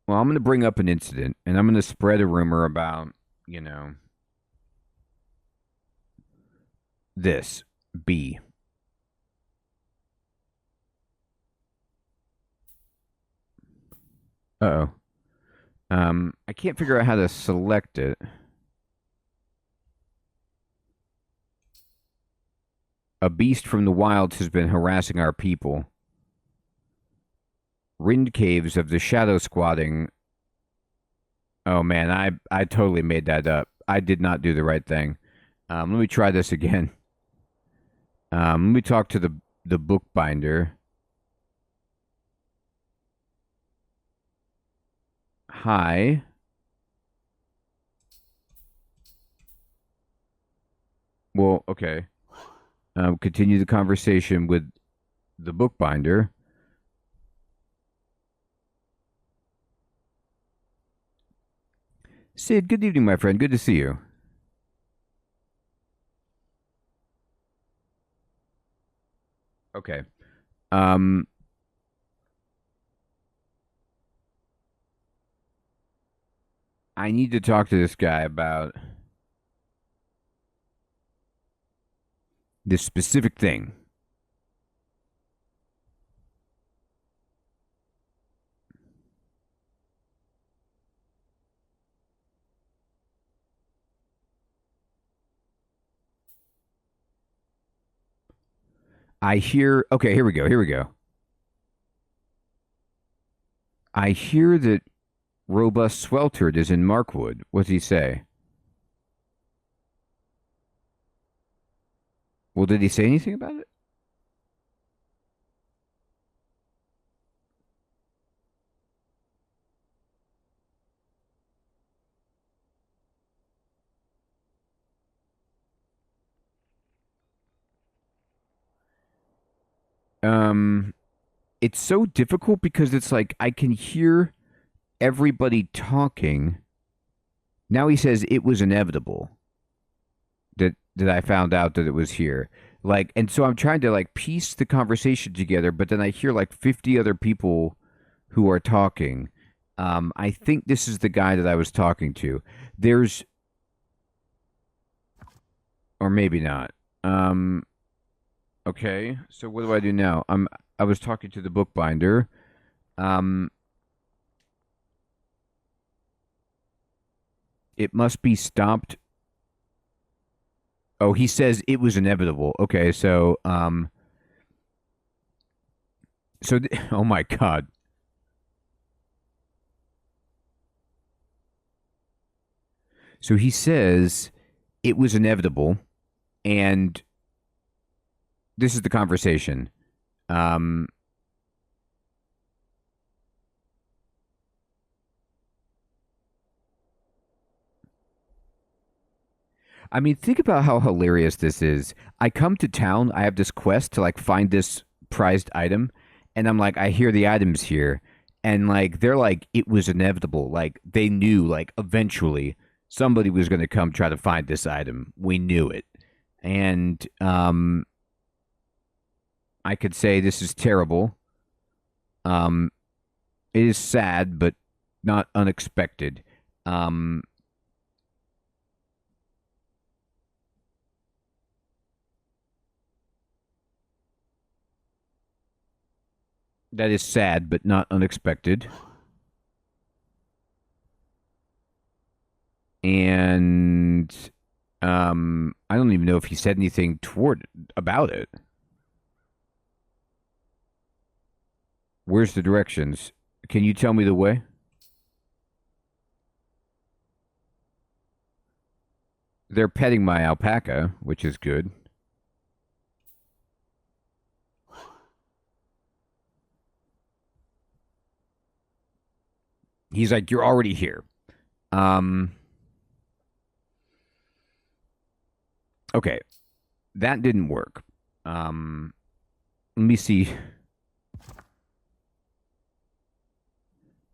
Well, I'm going to bring up an incident and I'm going to spread a rumor about, you know, this B. Uh-oh. I can't figure out how to select it. A beast from the wilds has been harassing our people. Rind caves of the shadow squatting. Oh man, I totally made that up. I did not do the right thing. Let me try this again. Let me talk to the bookbinder. Hi. Well, okay. Continue the conversation with the bookbinder. Sid, good evening, my friend. Good to see you. Okay. Um, I need to talk to this guy about this specific thing. I hear, okay, here we go. Here we go. I hear that Robust Sweltered is in Markwood. What's he say? Well, did he say anything about it? It's so difficult because it's like I can hear everybody talking. Now he says it was inevitable that I found out that it was here. Like, and so I'm trying to like piece the conversation together, but then I hear like 50 other people who are talking. I think this is the guy that I was talking to. There's, or maybe not. Um, okay, so what do I do now? I was talking to the bookbinder. Um, it must be stopped. Oh, he says it was inevitable. Okay, oh my God. So he says it was inevitable, and this is the conversation. Um, I mean, think about how hilarious this is. I come to town, I have this quest to like find this prized item, and I'm like, I hear the items here, and like they're like, it was inevitable. Like they knew, like eventually somebody was going to come try to find this item. We knew it, and I could say this is terrible. Um, it is sad, but not unexpected. Um, that is sad, but not unexpected. And I don't even know if he said anything toward about it. Where's the directions? Can you tell me the way? They're petting my alpaca, which is good. He's like, "You're already here." Um, okay, that didn't work. Um, let me see.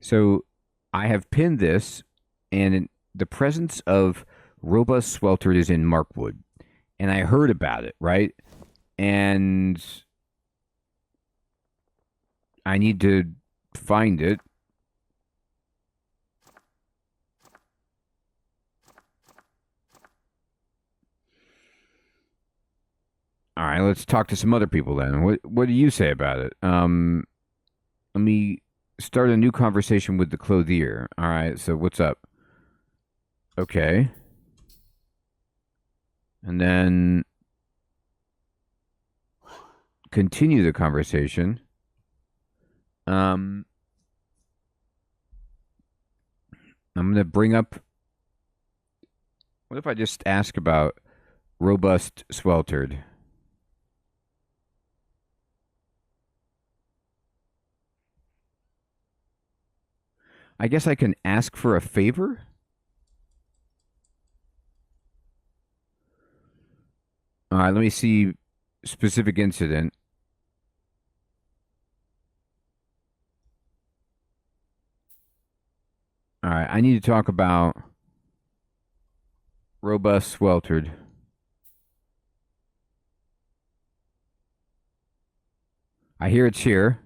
So I have pinned this, and the presence of robust sweltered is in Markwood, and I heard about it, right? And I need to find it. All right, let's talk to some other people then. What do you say about it? Let me start a new conversation with the clothier. All right, so what's up? Okay. And then continue the conversation. Um, I'm going to bring up. What if I just ask about robust sweltered? I guess I can ask for a favor. All right, let me see specific incident. All right, I need to talk about robust sweltered. I hear it's here.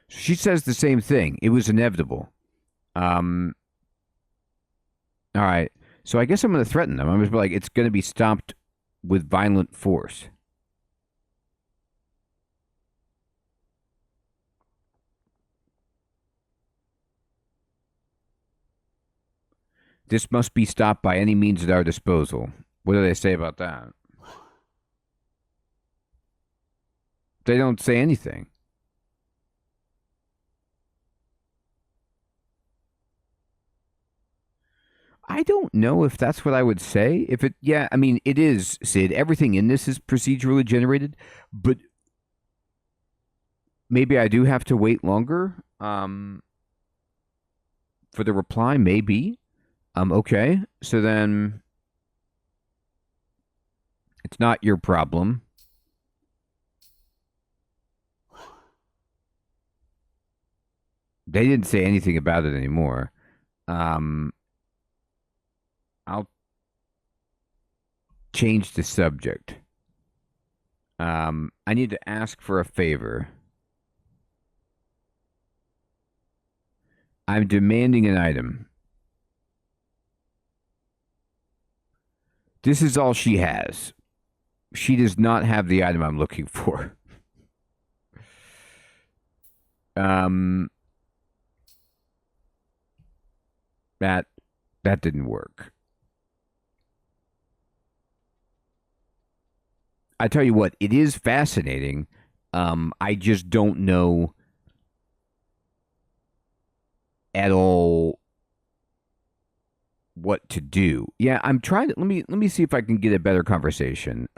She says the same thing. It was inevitable. Um, all right. So I guess I'm going to threaten them. I'm just like, it's going to be stopped with violent force. This must be stopped by any means at our disposal. What do they say about that? They don't say anything. I don't know if that's what I would say. If it, yeah, I mean, it is, Sid. Everything in this is procedurally generated, but maybe I do have to wait longer for the reply. Maybe. Okay. So then, It's not your problem. They didn't say anything about it anymore. Um, I'll change the subject. I need to ask for a favor. I'm demanding an item. This is all she has. She does not have the item I'm looking for. Um, that that didn't work. I tell you what, it is fascinating. I just don't know at all what to do. Yeah, I'm trying to let me see if I can get a better conversation.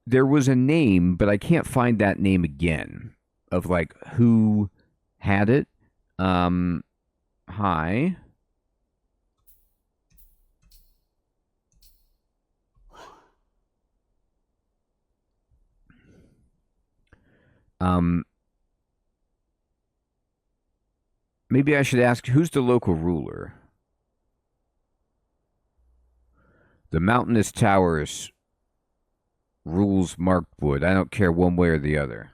There was a name, but I can't find that name again of like who had it. Um, hi. Um, maybe I should ask who's the local ruler? The mountainous towers rules Markwood. I don't care one way or the other.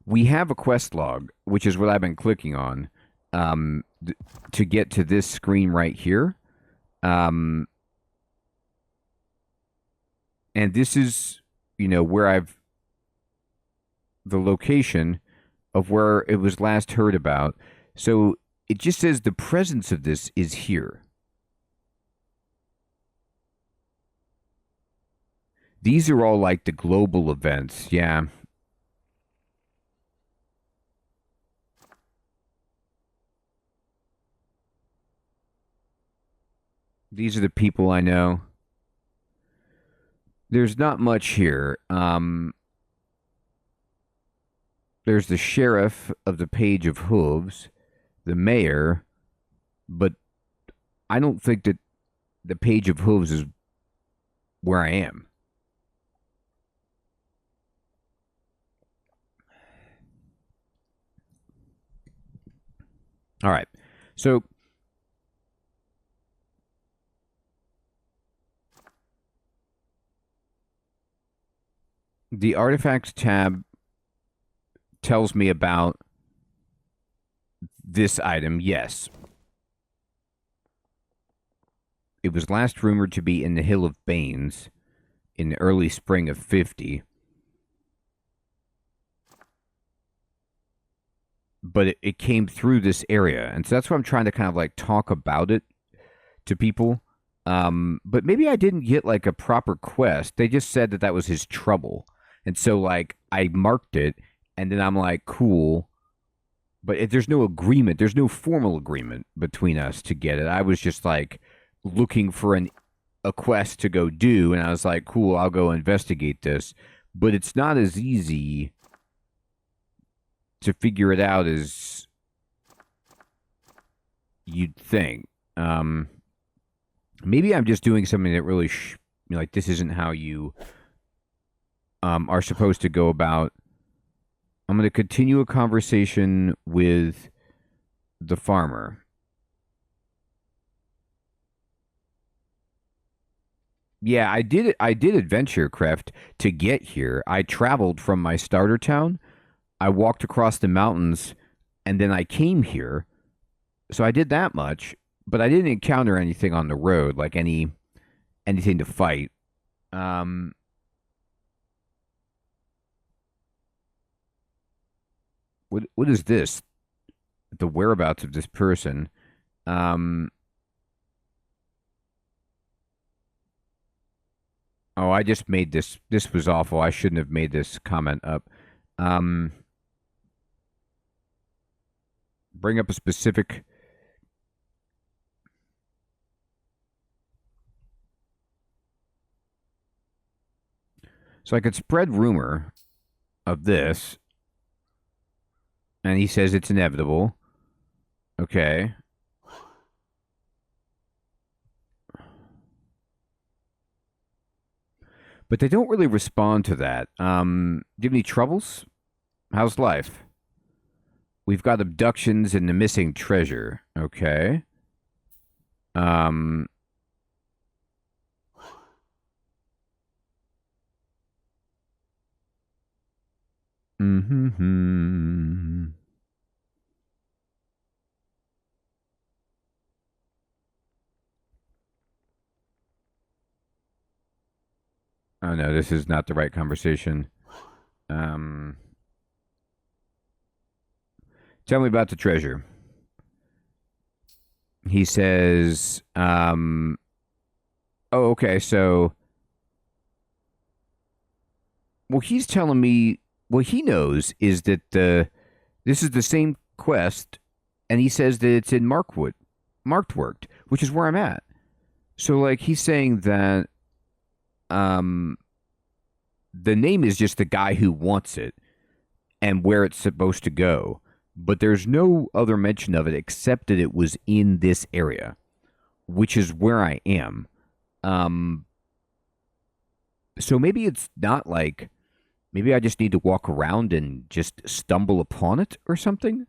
We have a quest log, which is what I've been clicking on, to get to this screen right here. Um, and this is, where the location of where it was last heard about. So it just says the presence of this is here. These are all like the global events. Yeah. These are the people I know. There's not much here. There's the sheriff of the Page of Hooves, the mayor, but I don't think that the Page of Hooves is where I am. All right. So the artifacts tab tells me about this item. Yes. It was last rumored to be in the Hill of Banes in the early spring of 50. But it came through this area. And so that's why I'm trying to kind of like talk about it to people. But maybe I didn't get like a proper quest. They just said that was his trouble. And so like I marked it and then I'm like, cool. But there's no agreement. There's no formal agreement between us to get it. I was just like looking for a quest to go do. And I was like, cool, I'll go investigate this. But it's not as easy to figure it out as you'd think. Maybe I'm just doing something that really, like, this isn't how you are supposed to go about. I'm going to continue a conversation with the farmer. Yeah, I did. I did adventure craft to get here. I traveled from my starter town. I walked across the mountains, and then I came here. So I did that much, but I didn't encounter anything on the road, like anything to fight. Um, what is this? The whereabouts of this person? Um, oh, I just made this. This was awful. I shouldn't have made this comment up. Um, bring up a specific. So I could spread rumor of this, And he says it's inevitable. Okay. But they don't really respond to that. Do you have any troubles? How's life? We've got abductions and the missing treasure. Okay. Um, mm-hmm. Oh no, this is not the right conversation. Um, Tell me about the treasure. He says, oh, okay, so, well, he's telling me what he knows is that this is the same quest, and he says that it's in Marked, which is where I'm at. So, like, he's saying that um, the name is just the guy who wants it and where it's supposed to go, but there's no other mention of it except that it was in this area, which is where I am. Um, so maybe it's not like maybe I just need to walk around and just stumble upon it or something.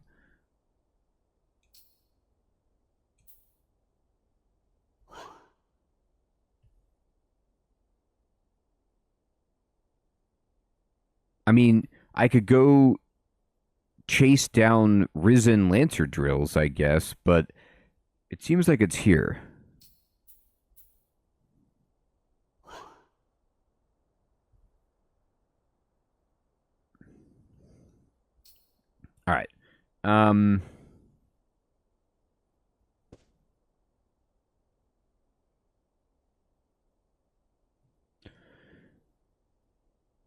I mean, I could go chase down risen lancer drills, I guess, but it seems like it's here. All right. Um,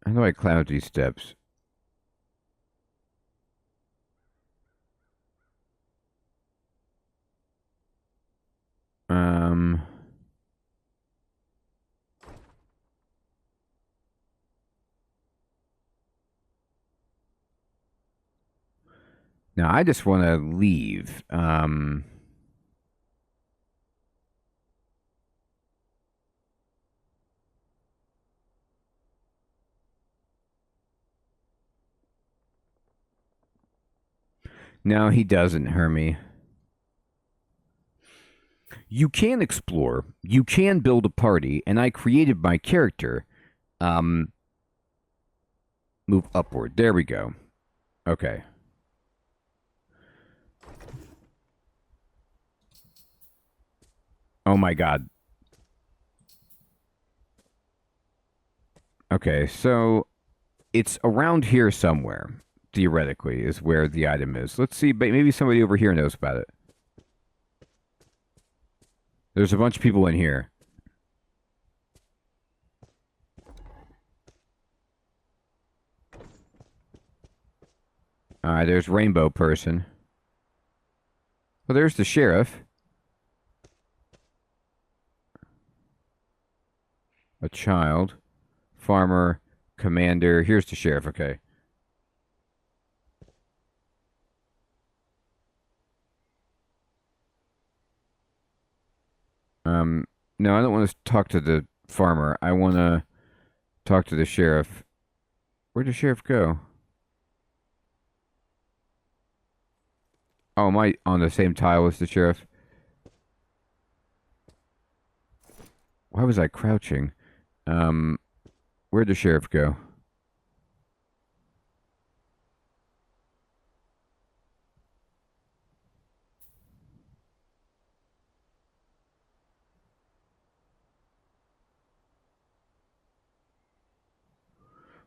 how do I cloud these steps? Um, Now I just want to leave. No, he doesn't, Hermie. You can explore. You can build a party, and I created my character. Um, Move upward. There we go. Okay. Oh my God. Okay, so it's around here somewhere, theoretically, is where the item is. Let's see, maybe somebody over here knows about it. There's a bunch of people in here. All right, there's Rainbow Person. Well, there's the sheriff. A child. Farmer. Commander. Here's the sheriff. Okay. No, I don't want to talk to the farmer. I want to talk to the sheriff. Where'd the sheriff go? Oh, am I on the same tile as the sheriff? Why was I crouching? Um, Where'd the sheriff go?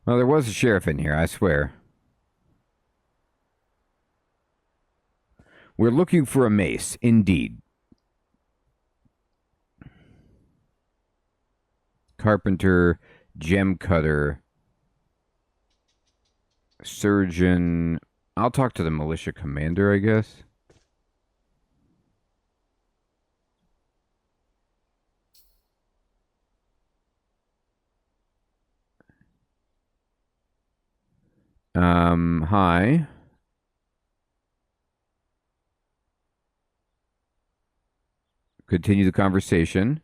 Well, there was a sheriff in here, I swear. We're looking for a mace, indeed. Carpenter, gem cutter, surgeon. I'll talk to the militia commander, I guess. Hi. continue the conversation.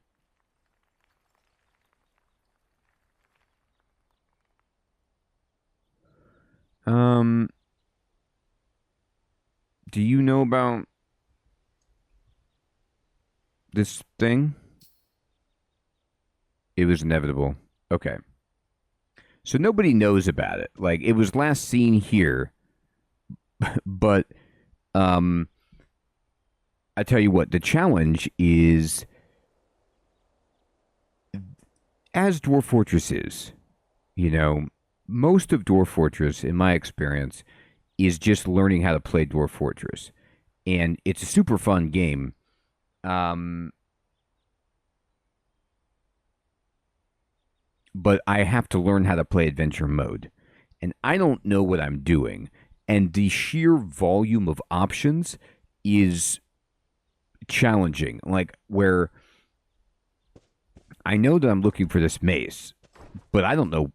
Do you know about this thing? It was inevitable. Okay. So nobody knows about it. Like, it was last seen here, but um I tell you what, the challenge is, as Dwarf Fortress is, you know, most of Dwarf Fortress, in my experience, is just learning how to play Dwarf Fortress. And it's a super fun game. But I have to learn how to play adventure mode. And I don't know what I'm doing. And the sheer volume of options is challenging. Like, where I know that I'm looking for this mace, but I don't know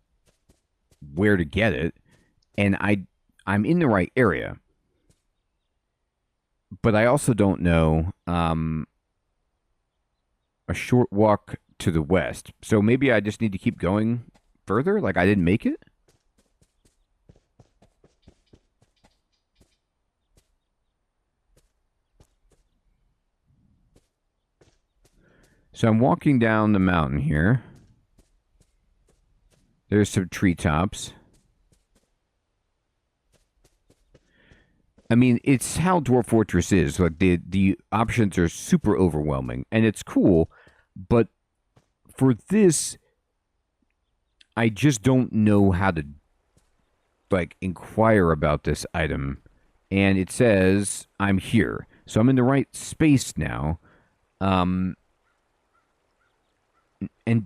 where to get it. And I'm in the right area, but I also don't know a short walk to the west. So maybe I just need to keep going further? Like, I didn't make it? So I'm walking down the mountain here. There's some treetops. I mean, it's how Dwarf Fortress is. Like, the options are super overwhelming, and it's cool, but for this, I just don't know how to, like, inquire about this item. And it says I'm here. So I'm in the right space now. And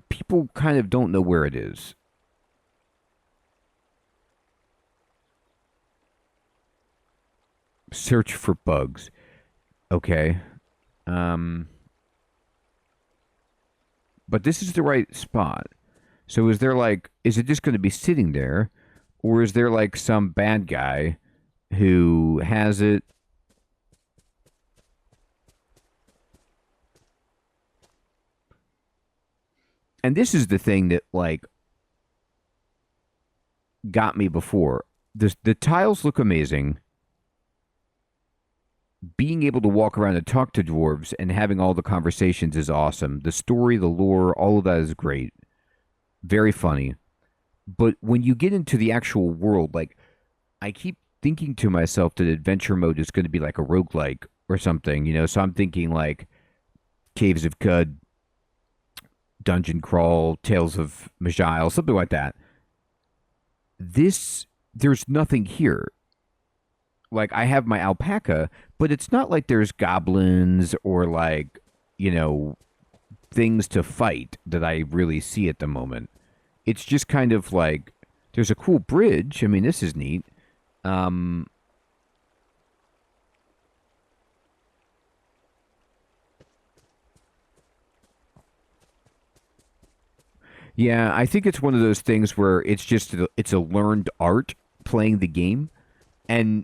people kind of don't know where it is. Search for bugs. Okay. But this is the right spot. So is it just going to be sitting there? Or is there like some bad guy who has it? And this is the thing that, like, got me before. The tiles look amazing. Being able to walk around and talk to dwarves and having all the conversations is awesome. The story, the lore, all of that is great. Very funny. But when you get into the actual world, like, I keep thinking to myself that adventure mode is going to be like a roguelike or something, you know? So I'm thinking like Caves of Cud, Dungeon Crawl, Tales of Majile, something like that. There's nothing here. Like, I have my alpaca, but it's not like there's goblins or, like, you know, things to fight that I really see at the moment. It's just kind of like, there's a cool bridge. I mean, this is neat. Yeah, I think it's one of those things where it's a learned art playing the game. And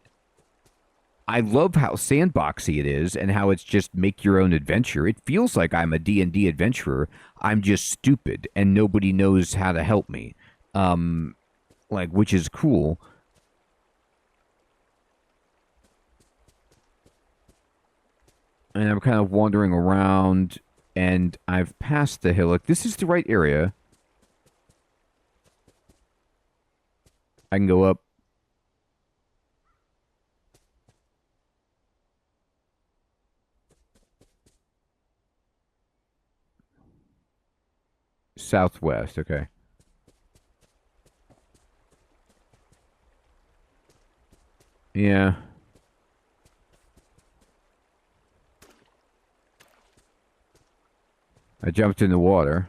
I love how sandboxy it is and how it's just make your own adventure. It feels like I'm a D&D adventurer. I'm just stupid and nobody knows how to help me. Like, which is cool. And I'm kind of wandering around and I've passed the hillock. This is the right area. I can go up. Southwest, okay. Yeah. I jumped in the water.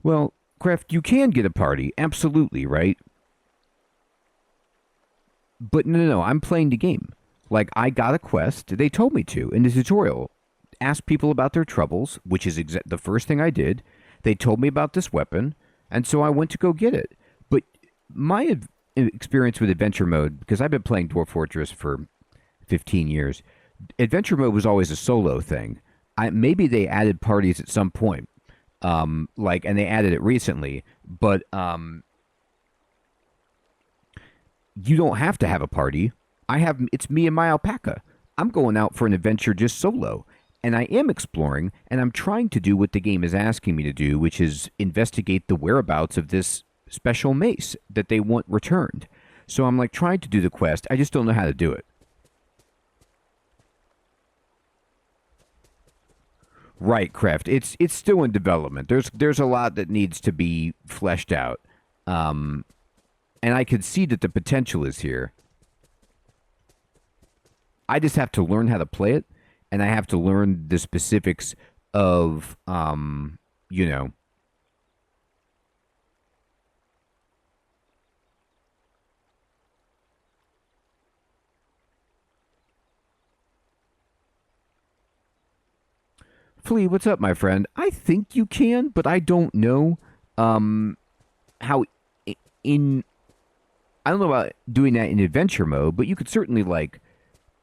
Well, Kraft, you can get a party, absolutely, right? But no, I'm playing the game. Like, I got a quest. They told me to in the tutorial. Ask people about their troubles, which is the first thing I did. They told me about this weapon. And so I went to go get it. But my experience with adventure mode, because I've been playing Dwarf Fortress for 15 years, adventure mode was always a solo thing. Maybe they added parties at some point, and they added it recently, but you don't have to have a party. It's me and my alpaca. I'm going out for an adventure just solo. And I am exploring, and I'm trying to do what the game is asking me to do, which is investigate the whereabouts of this special mace that they want returned. So I'm like trying to do the quest. I just don't know how to do it. Right, Kreft. It's still in development. There's a lot that needs to be fleshed out. Um, and I can see that the potential is here. I just have to learn how to play it, and I have to learn the specifics of, you know. Flea, what's up, my friend? I think you can, but I don't know um, how in. I don't know about doing that in adventure mode, but you could certainly like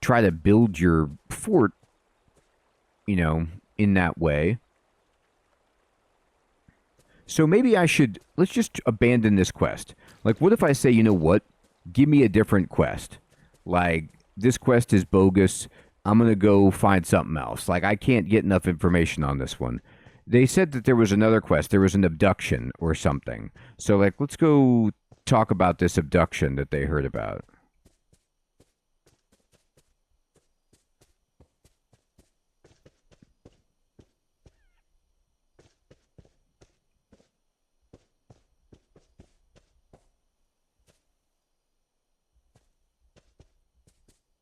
try to build your fort, in that way. So maybe I should let's just abandon this quest. Like, what if I say, you know what? Give me a different quest. Like, this quest is bogus. I'm gonna go find something else. Like, I can't get enough information on this one. They said that there was another quest. There was an abduction or something. So, like, let's go talk about this abduction that they heard about.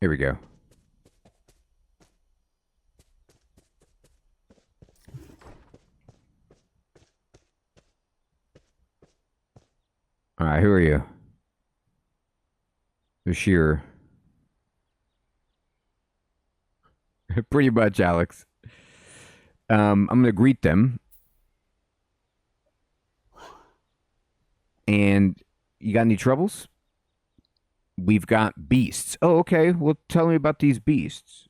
Here we go. All right, who are you? Bashir. Pretty much, Alex. I'm gonna greet them, and you got any troubles? We've got beasts. Oh, okay. Well, tell me about these beasts.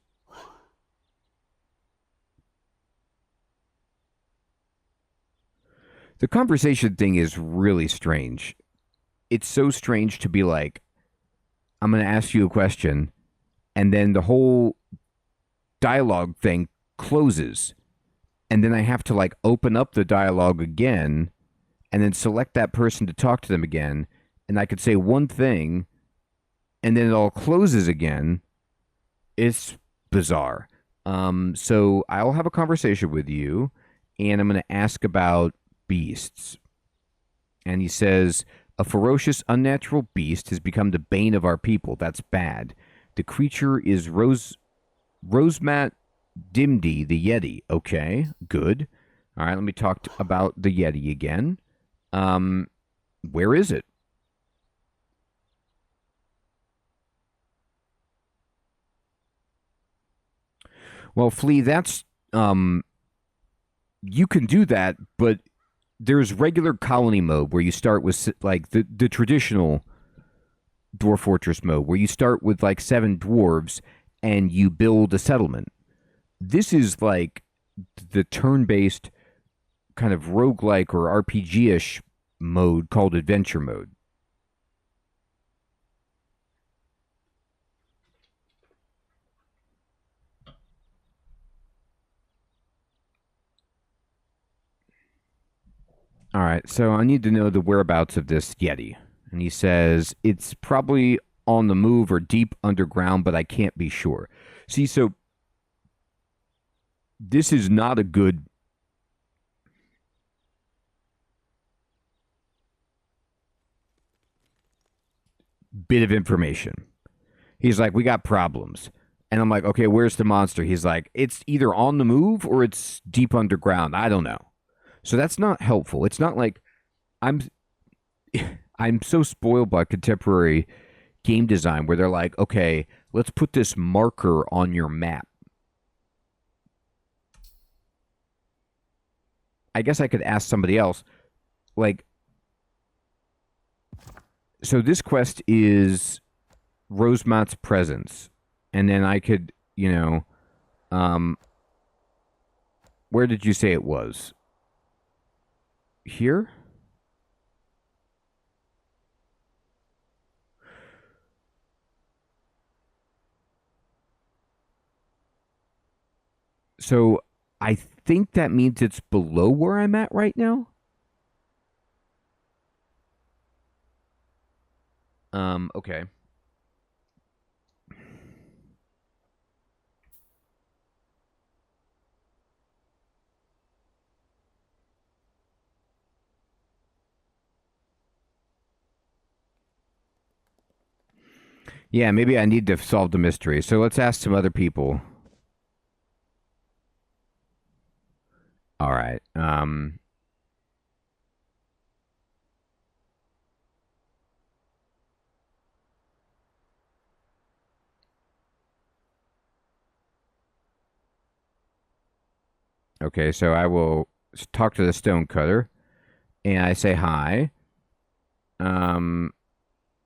The conversation thing is really strange. It's so strange to be like, I'm going to ask you a question, and then the whole dialogue thing closes. And then I have to like open up the dialogue again and then select that person to talk to them again. And I could say one thing and then it all closes again. It's bizarre. So I'll have a conversation with you and I'm going to ask about beasts. And he says, a ferocious, unnatural beast has become the bane of our people. That's bad. The creature is Rosemat Dimdi, the Yeti. Okay, good. All right, let me talk about the Yeti again. Where is it? Well, Flea, that's you can do that, but there's regular colony mode where you start with like the traditional Dwarf Fortress mode where you start with like 7 dwarves and you build a settlement. This is like the turn-based kind of roguelike or RPG-ish mode called adventure mode. All right, so I need to know the whereabouts of this Yeti. And he says it's probably on the move or deep underground, but I can't be sure. See, so this is not a good bit of information. He's like, we got problems. And I'm like, okay, where's the monster? He's like, it's either on the move or it's deep underground. I don't know. So that's not helpful. It's not like I'm I'm so spoiled by contemporary game design where they're like, okay, let's put this marker on your map. I guess I could ask somebody else, like, So this quest is Rosemont's presence, and then I could, um, where did you say it was? Here? So I think that means it's below where I'm at right now. Okay. Yeah, maybe I need to solve the mystery. So let's ask some other people. All right. Okay, so I will talk to the stonecutter and I say hi. Um,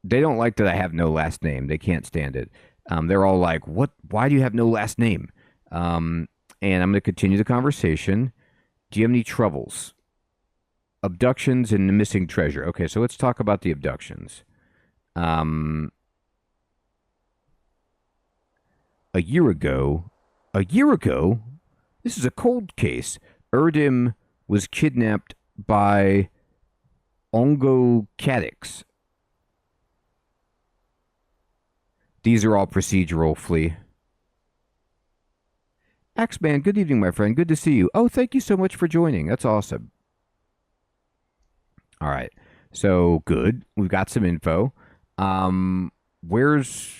they don't like that I have no last name. They can't stand it. They're all like, "What? Why do you have no last name?" Um, and I'm going to continue the conversation. Do you have any troubles? Abductions and the missing treasure. Okay, so let's talk about the abductions. Um, a year ago, a year ago, this is a cold case. Erdim was kidnapped by Ongo Cadix. These are all procedural, Flea. Axeman, good evening, my friend. Good to see you. Oh, thank you so much for joining. That's awesome. All right. So good. We've got some info. Where's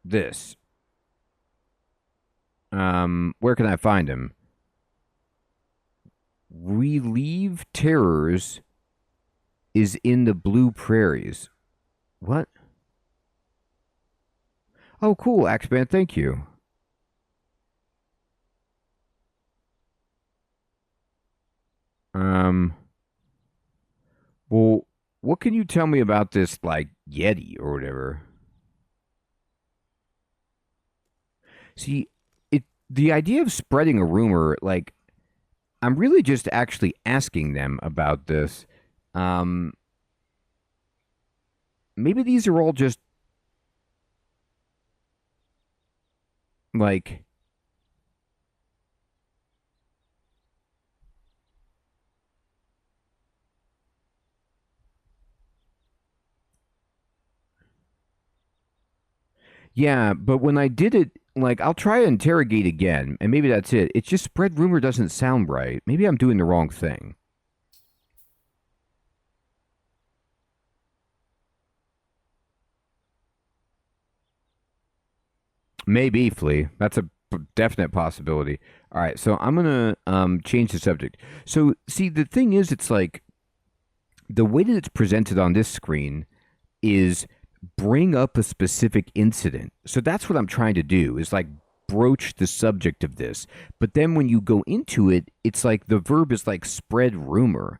this? Where can I find him? Relieve Terrors is in the Blue Prairies. What? Oh, cool, Axeman. Thank you. Um, well, what can you tell me about this, like, Yeti or whatever? See, the idea of spreading a rumor, like, I'm really just actually asking them about this. Um, maybe these are all just like, yeah, but when I did it, like, I'll try to interrogate again, and maybe that's it. It's just spread rumor doesn't sound right. Maybe I'm doing the wrong thing. Maybe, Flea. That's a definite possibility. All right, so I'm gonna change the subject. So, see, the thing is, it's like the way that it's presented on this screen is bring up a specific incident. So that's what I'm trying to do is like broach the subject of this. But then when you go into it, it's like the verb is like spread rumor.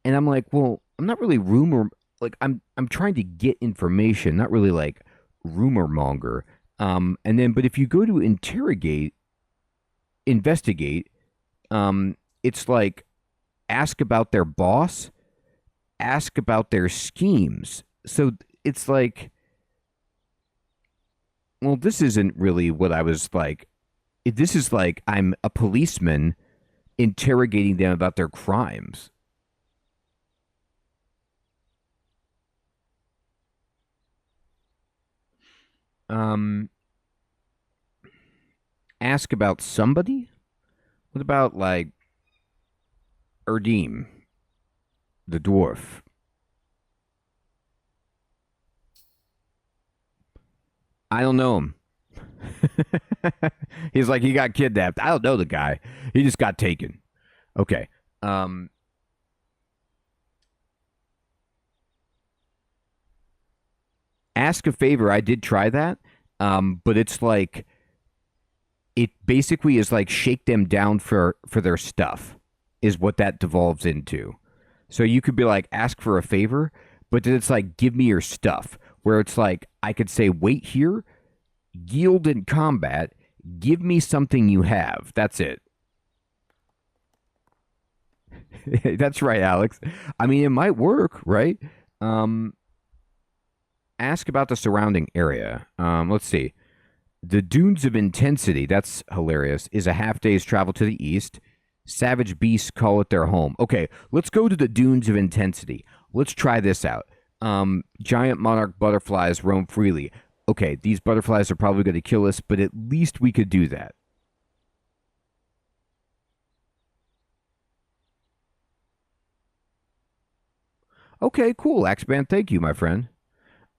And I'm like, well, I'm not really rumor like I'm trying to get information, not really like rumor monger. And then but if you go to investigate, it's like ask about their boss, ask about their schemes. So it's like, well, this isn't really what I was like. This is like I'm a policeman interrogating them about their crimes. Um, ask about somebody? What about like Erdim, the dwarf? I don't know him. He's like he got kidnapped. I don't know the guy. He just got taken. Okay. Um, ask a favor. I did try that. But it's like it basically is like shake them down for their stuff is what that devolves into. So you could be like, ask for a favor, but then it's like, give me your stuff. Where it's like, I could say, wait here, yield in combat, give me something you have. That's it. That's right, Alex. I mean, it might work, right? Um, Ask about the surrounding area. Let's see. The Dunes of Intensity, that's hilarious, is a half day's travel to the east. Savage beasts call it their home. Okay, let's go to the Dunes of Intensity. Let's try this out. Giant monarch butterflies roam freely. Okay, these butterflies are probably going to kill us, but at least we could do that. Okay, cool, Axeman. Thank you, my friend.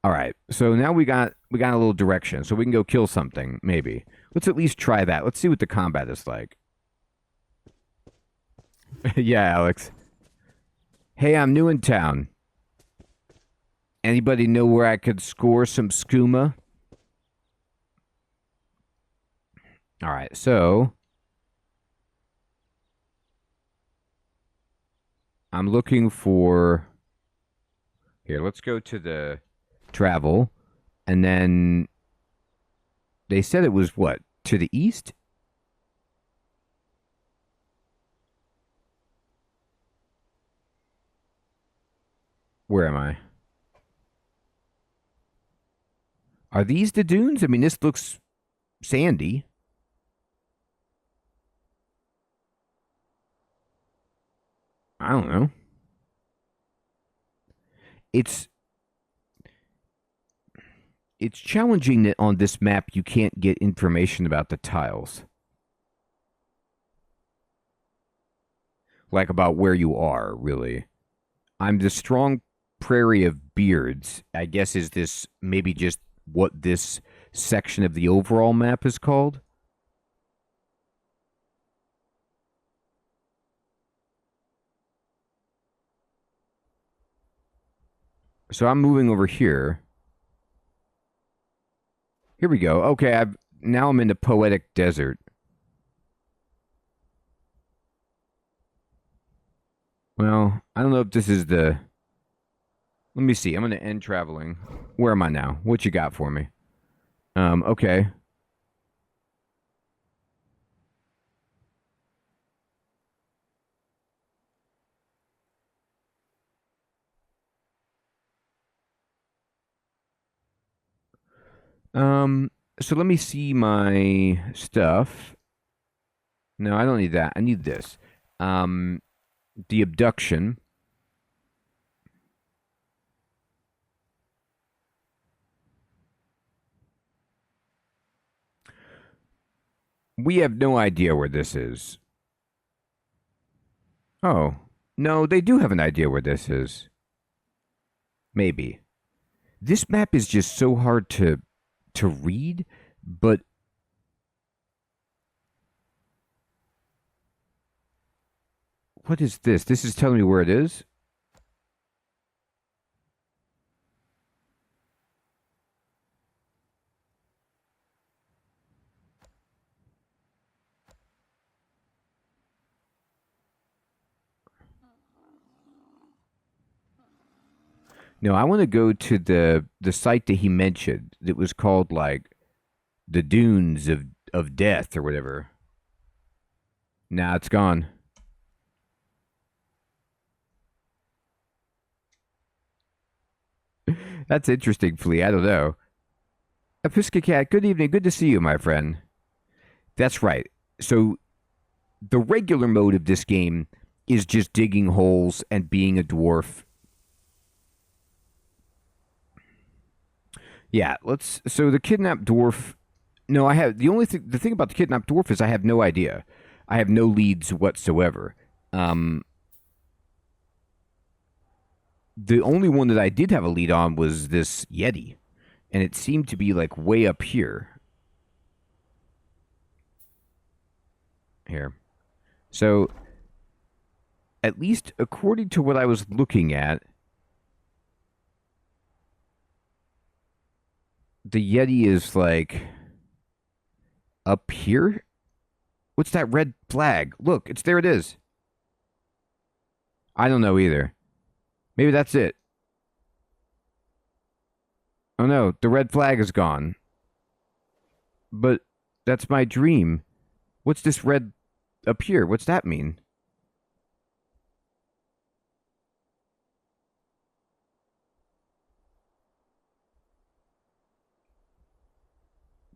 All right, so now we got a little direction, so we can go kill something. Maybe let's at least try that. Let's see what the combat is like. Yeah, Alex. Hey, I'm new in town. Anybody know where I could score some skooma? All right, so I'm looking for. Here, let's go to the travel, and then they said it was what to the east. Where am I? Are these the dunes? I mean, this looks sandy. I don't know. It's it's challenging that on this map you can't get information about the tiles, like about where you are, really. I'm the strong prairie of beards. I guess is this maybe just what this section of the overall map is called? So I'm moving over here. Here we go. Okay, I've now I'm in the poetic desert. Well, I don't know if this is the. Let me see. I'm gonna end traveling. Where am I now? What you got for me? Okay. Um, so let me see my stuff. No, I don't need that. I need this. Um, the abduction. We have no idea where this is. Oh, no, they do have an idea where this is. Maybe. This map is just so hard to read, but what is this? This is telling me where it is? No, I want to go to the site that he mentioned that was called like the Dunes of Death or whatever. Nah, it's gone. That's interesting, Flea. I don't know. Episka Cat, good evening. Good to see you, my friend. That's right. So the regular mode of this game is just digging holes and being a dwarf. Yeah, let's. So the kidnapped dwarf. No, I have the only thing. The thing about the kidnapped dwarf is I have no idea. I have no leads whatsoever. Um, the only one that I did have a lead on was this Yeti, and it seemed to be like way up here. Here. So at least according to what I was looking at, the Yeti is like up here. What's that red flag? Look, it's there. It is. I don't know either. Maybe that's it. Oh no, the red flag is gone. But that's my dream. What's this red up here? What's that mean?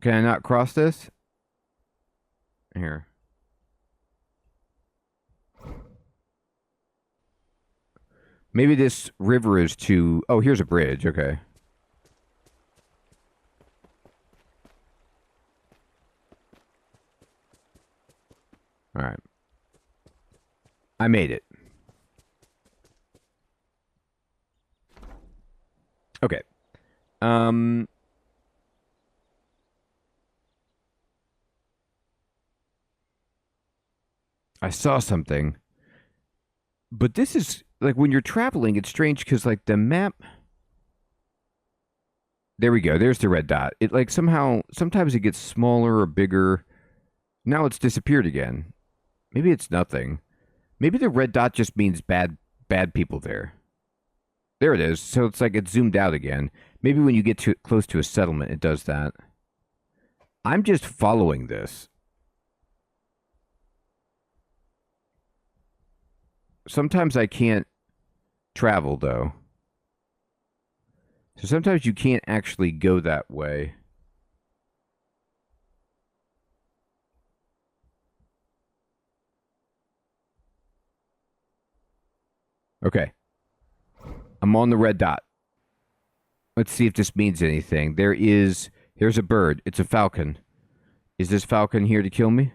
Can I not cross this? Here. Maybe this river is too... Oh, here's a bridge. Okay. All right. I made it. Okay. I saw something. But this is like when you're traveling, it's strange because like the map. There we go. There's the red dot. It like somehow sometimes it gets smaller or bigger. Now it's disappeared again. Maybe it's nothing. Maybe the red dot just means bad people there. There it is. So it's like it's zoomed out again. Maybe when you get too close to a settlement, it does that. I'm just following this. Sometimes I can't travel, though. So sometimes you can't actually go that way. Okay. I'm on the red dot. Let's see if this means anything. Here's a bird. It's a falcon. Is this falcon here to kill me?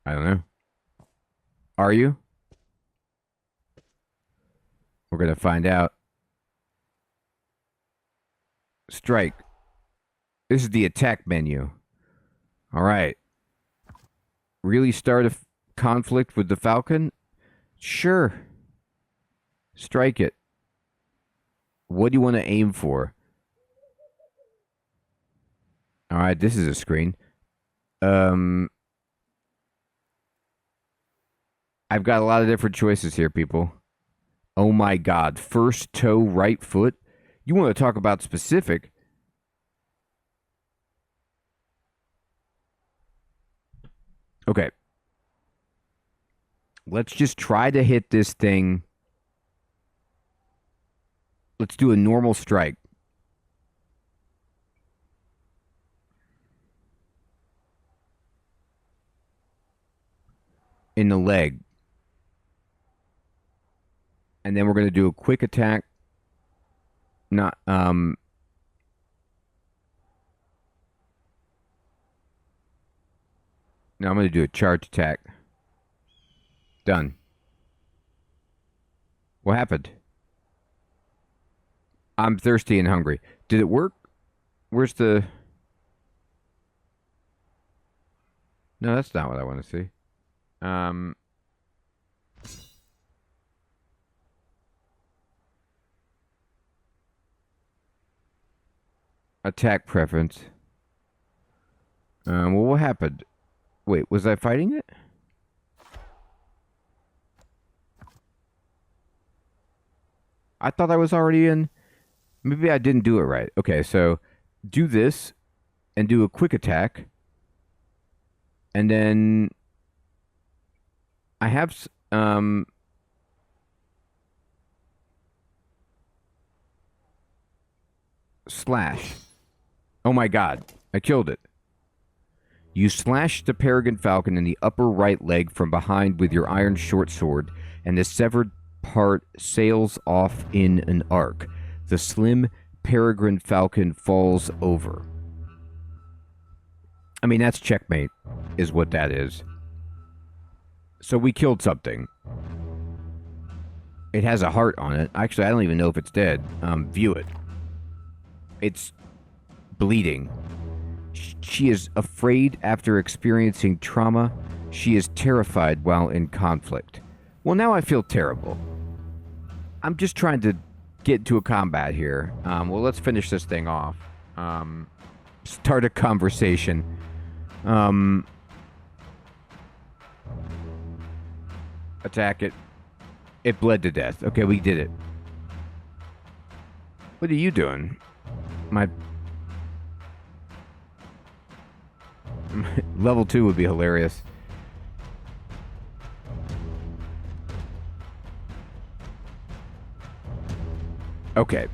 I don't know. Are you? We're going to find out. Strike. This is the attack menu. All right. Really start a conflict with the falcon? Sure. Strike it. What do you want to aim for? All right, this is a screen. I've got a lot of different choices here, people. Oh my God. First toe, right foot. You want to talk about specific? Okay. Let's just try to hit this thing. Let's do a normal strike. In the leg. And then we're going to do a quick attack. Not, No, I'm going to do a charge attack. Done. What happened? I'm thirsty and hungry. Did it work? Where's the... No, that's not what I want to see. Attack preference. Well, what happened? Wait, was I fighting it? I thought I was already in. Maybe I didn't do it right. Okay, so do this and do a quick attack. And then I have slash. Oh my God, I killed it. You slash the peregrine falcon in the upper right leg from behind with your iron short sword, and the severed part sails off in an arc. The slim peregrine falcon falls over. I mean, that's checkmate, is what that is. So we killed something. It has a heart on it. Actually, I don't even know if it's dead. View it. It's bleeding. She is afraid after experiencing trauma. She is terrified while in conflict. Well, now I feel terrible. I'm just trying to get into a combat here. Well, let's finish this thing off. Start a conversation. Attack it. It bled to death. Okay, we did it. What are you doing? My level 2 would be hilarious. Okay.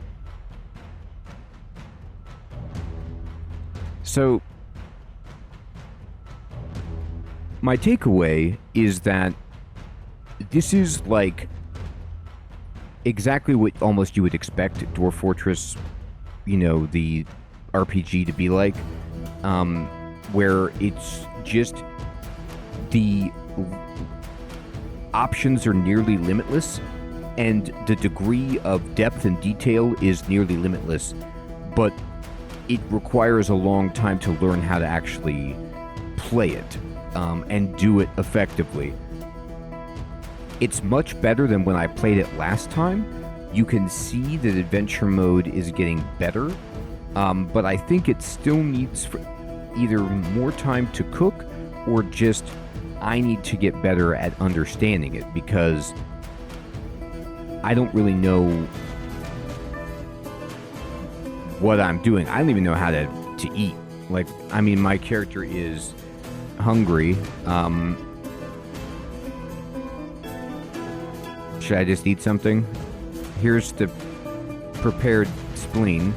So, my takeaway is that this is like exactly what almost you would expect Dwarf Fortress, you know, the RPG to be like, where it's just the options are nearly limitless and the degree of depth and detail is nearly limitless, but it requires a long time to learn how to actually play it and do it effectively. It's much better than when I played it last time. You can see that adventure mode is getting better, but I think it still needs either more time to cook or just I need to get better at understanding it because I don't really know what I'm doing. I don't even know how to eat. Like, I mean, my character is hungry. Should I just eat something? Here's the prepared spleen.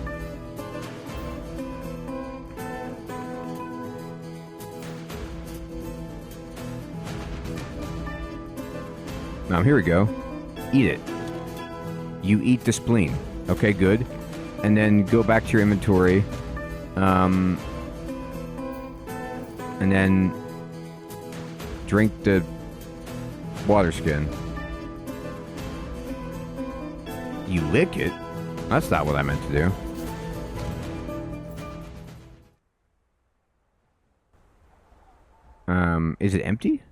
Now, here we go. Eat it. You eat the spleen. Okay, good. And then go back to your inventory. And then drink the water skin. You lick it? That's not what I meant to do. Is it empty?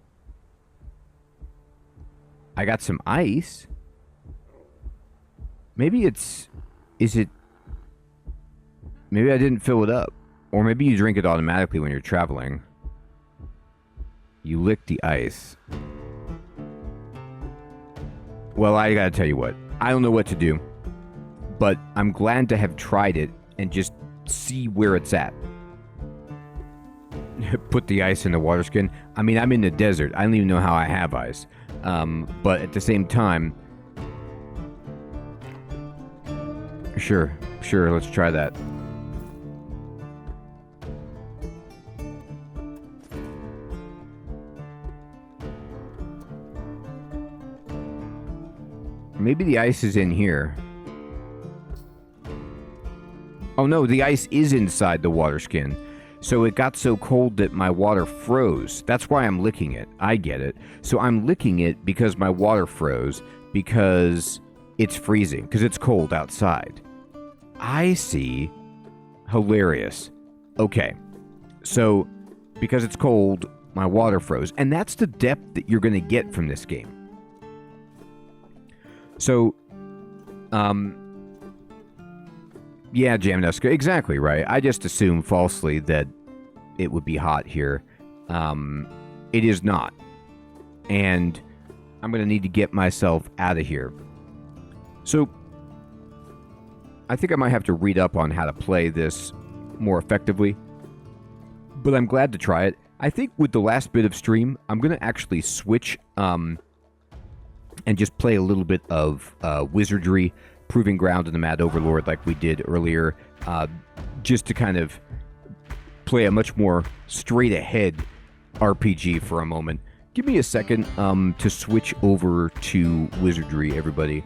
I got some ice. Maybe it's... Is it... Maybe I didn't fill it up. Or maybe you drink it automatically when you're traveling. You lick the ice. Well, I gotta tell you what. I don't know what to do. But I'm glad to have tried it and just see where it's at. Put the ice in the water skin. I mean, I'm in the desert. I don't even know how I have ice. But at the same time... Sure, let's try that. Maybe the ice is in here. Oh no, the ice is inside the water skin. So it got so cold that my water froze. That's why I'm licking it. I get it. So I'm licking it because my water froze, because it's freezing, because it's cold outside. I see. Hilarious. Okay. So, because it's cold, my water froze. And that's the depth that you're going to get from this game. So, yeah, Jamnuska, exactly right. I just assumed falsely that it would be hot here. It is not. And I'm going to need to get myself out of here. So, I think I might have to read up on how to play this more effectively. But I'm glad to try it. I think with the last bit of stream, I'm going to actually switch and just play a little bit of Wizardry, Proving Ground, and the Mad Overlord like we did earlier. Just to kind of play a much more straight-ahead RPG for a moment. Give me a second to switch over to Wizardry, everybody.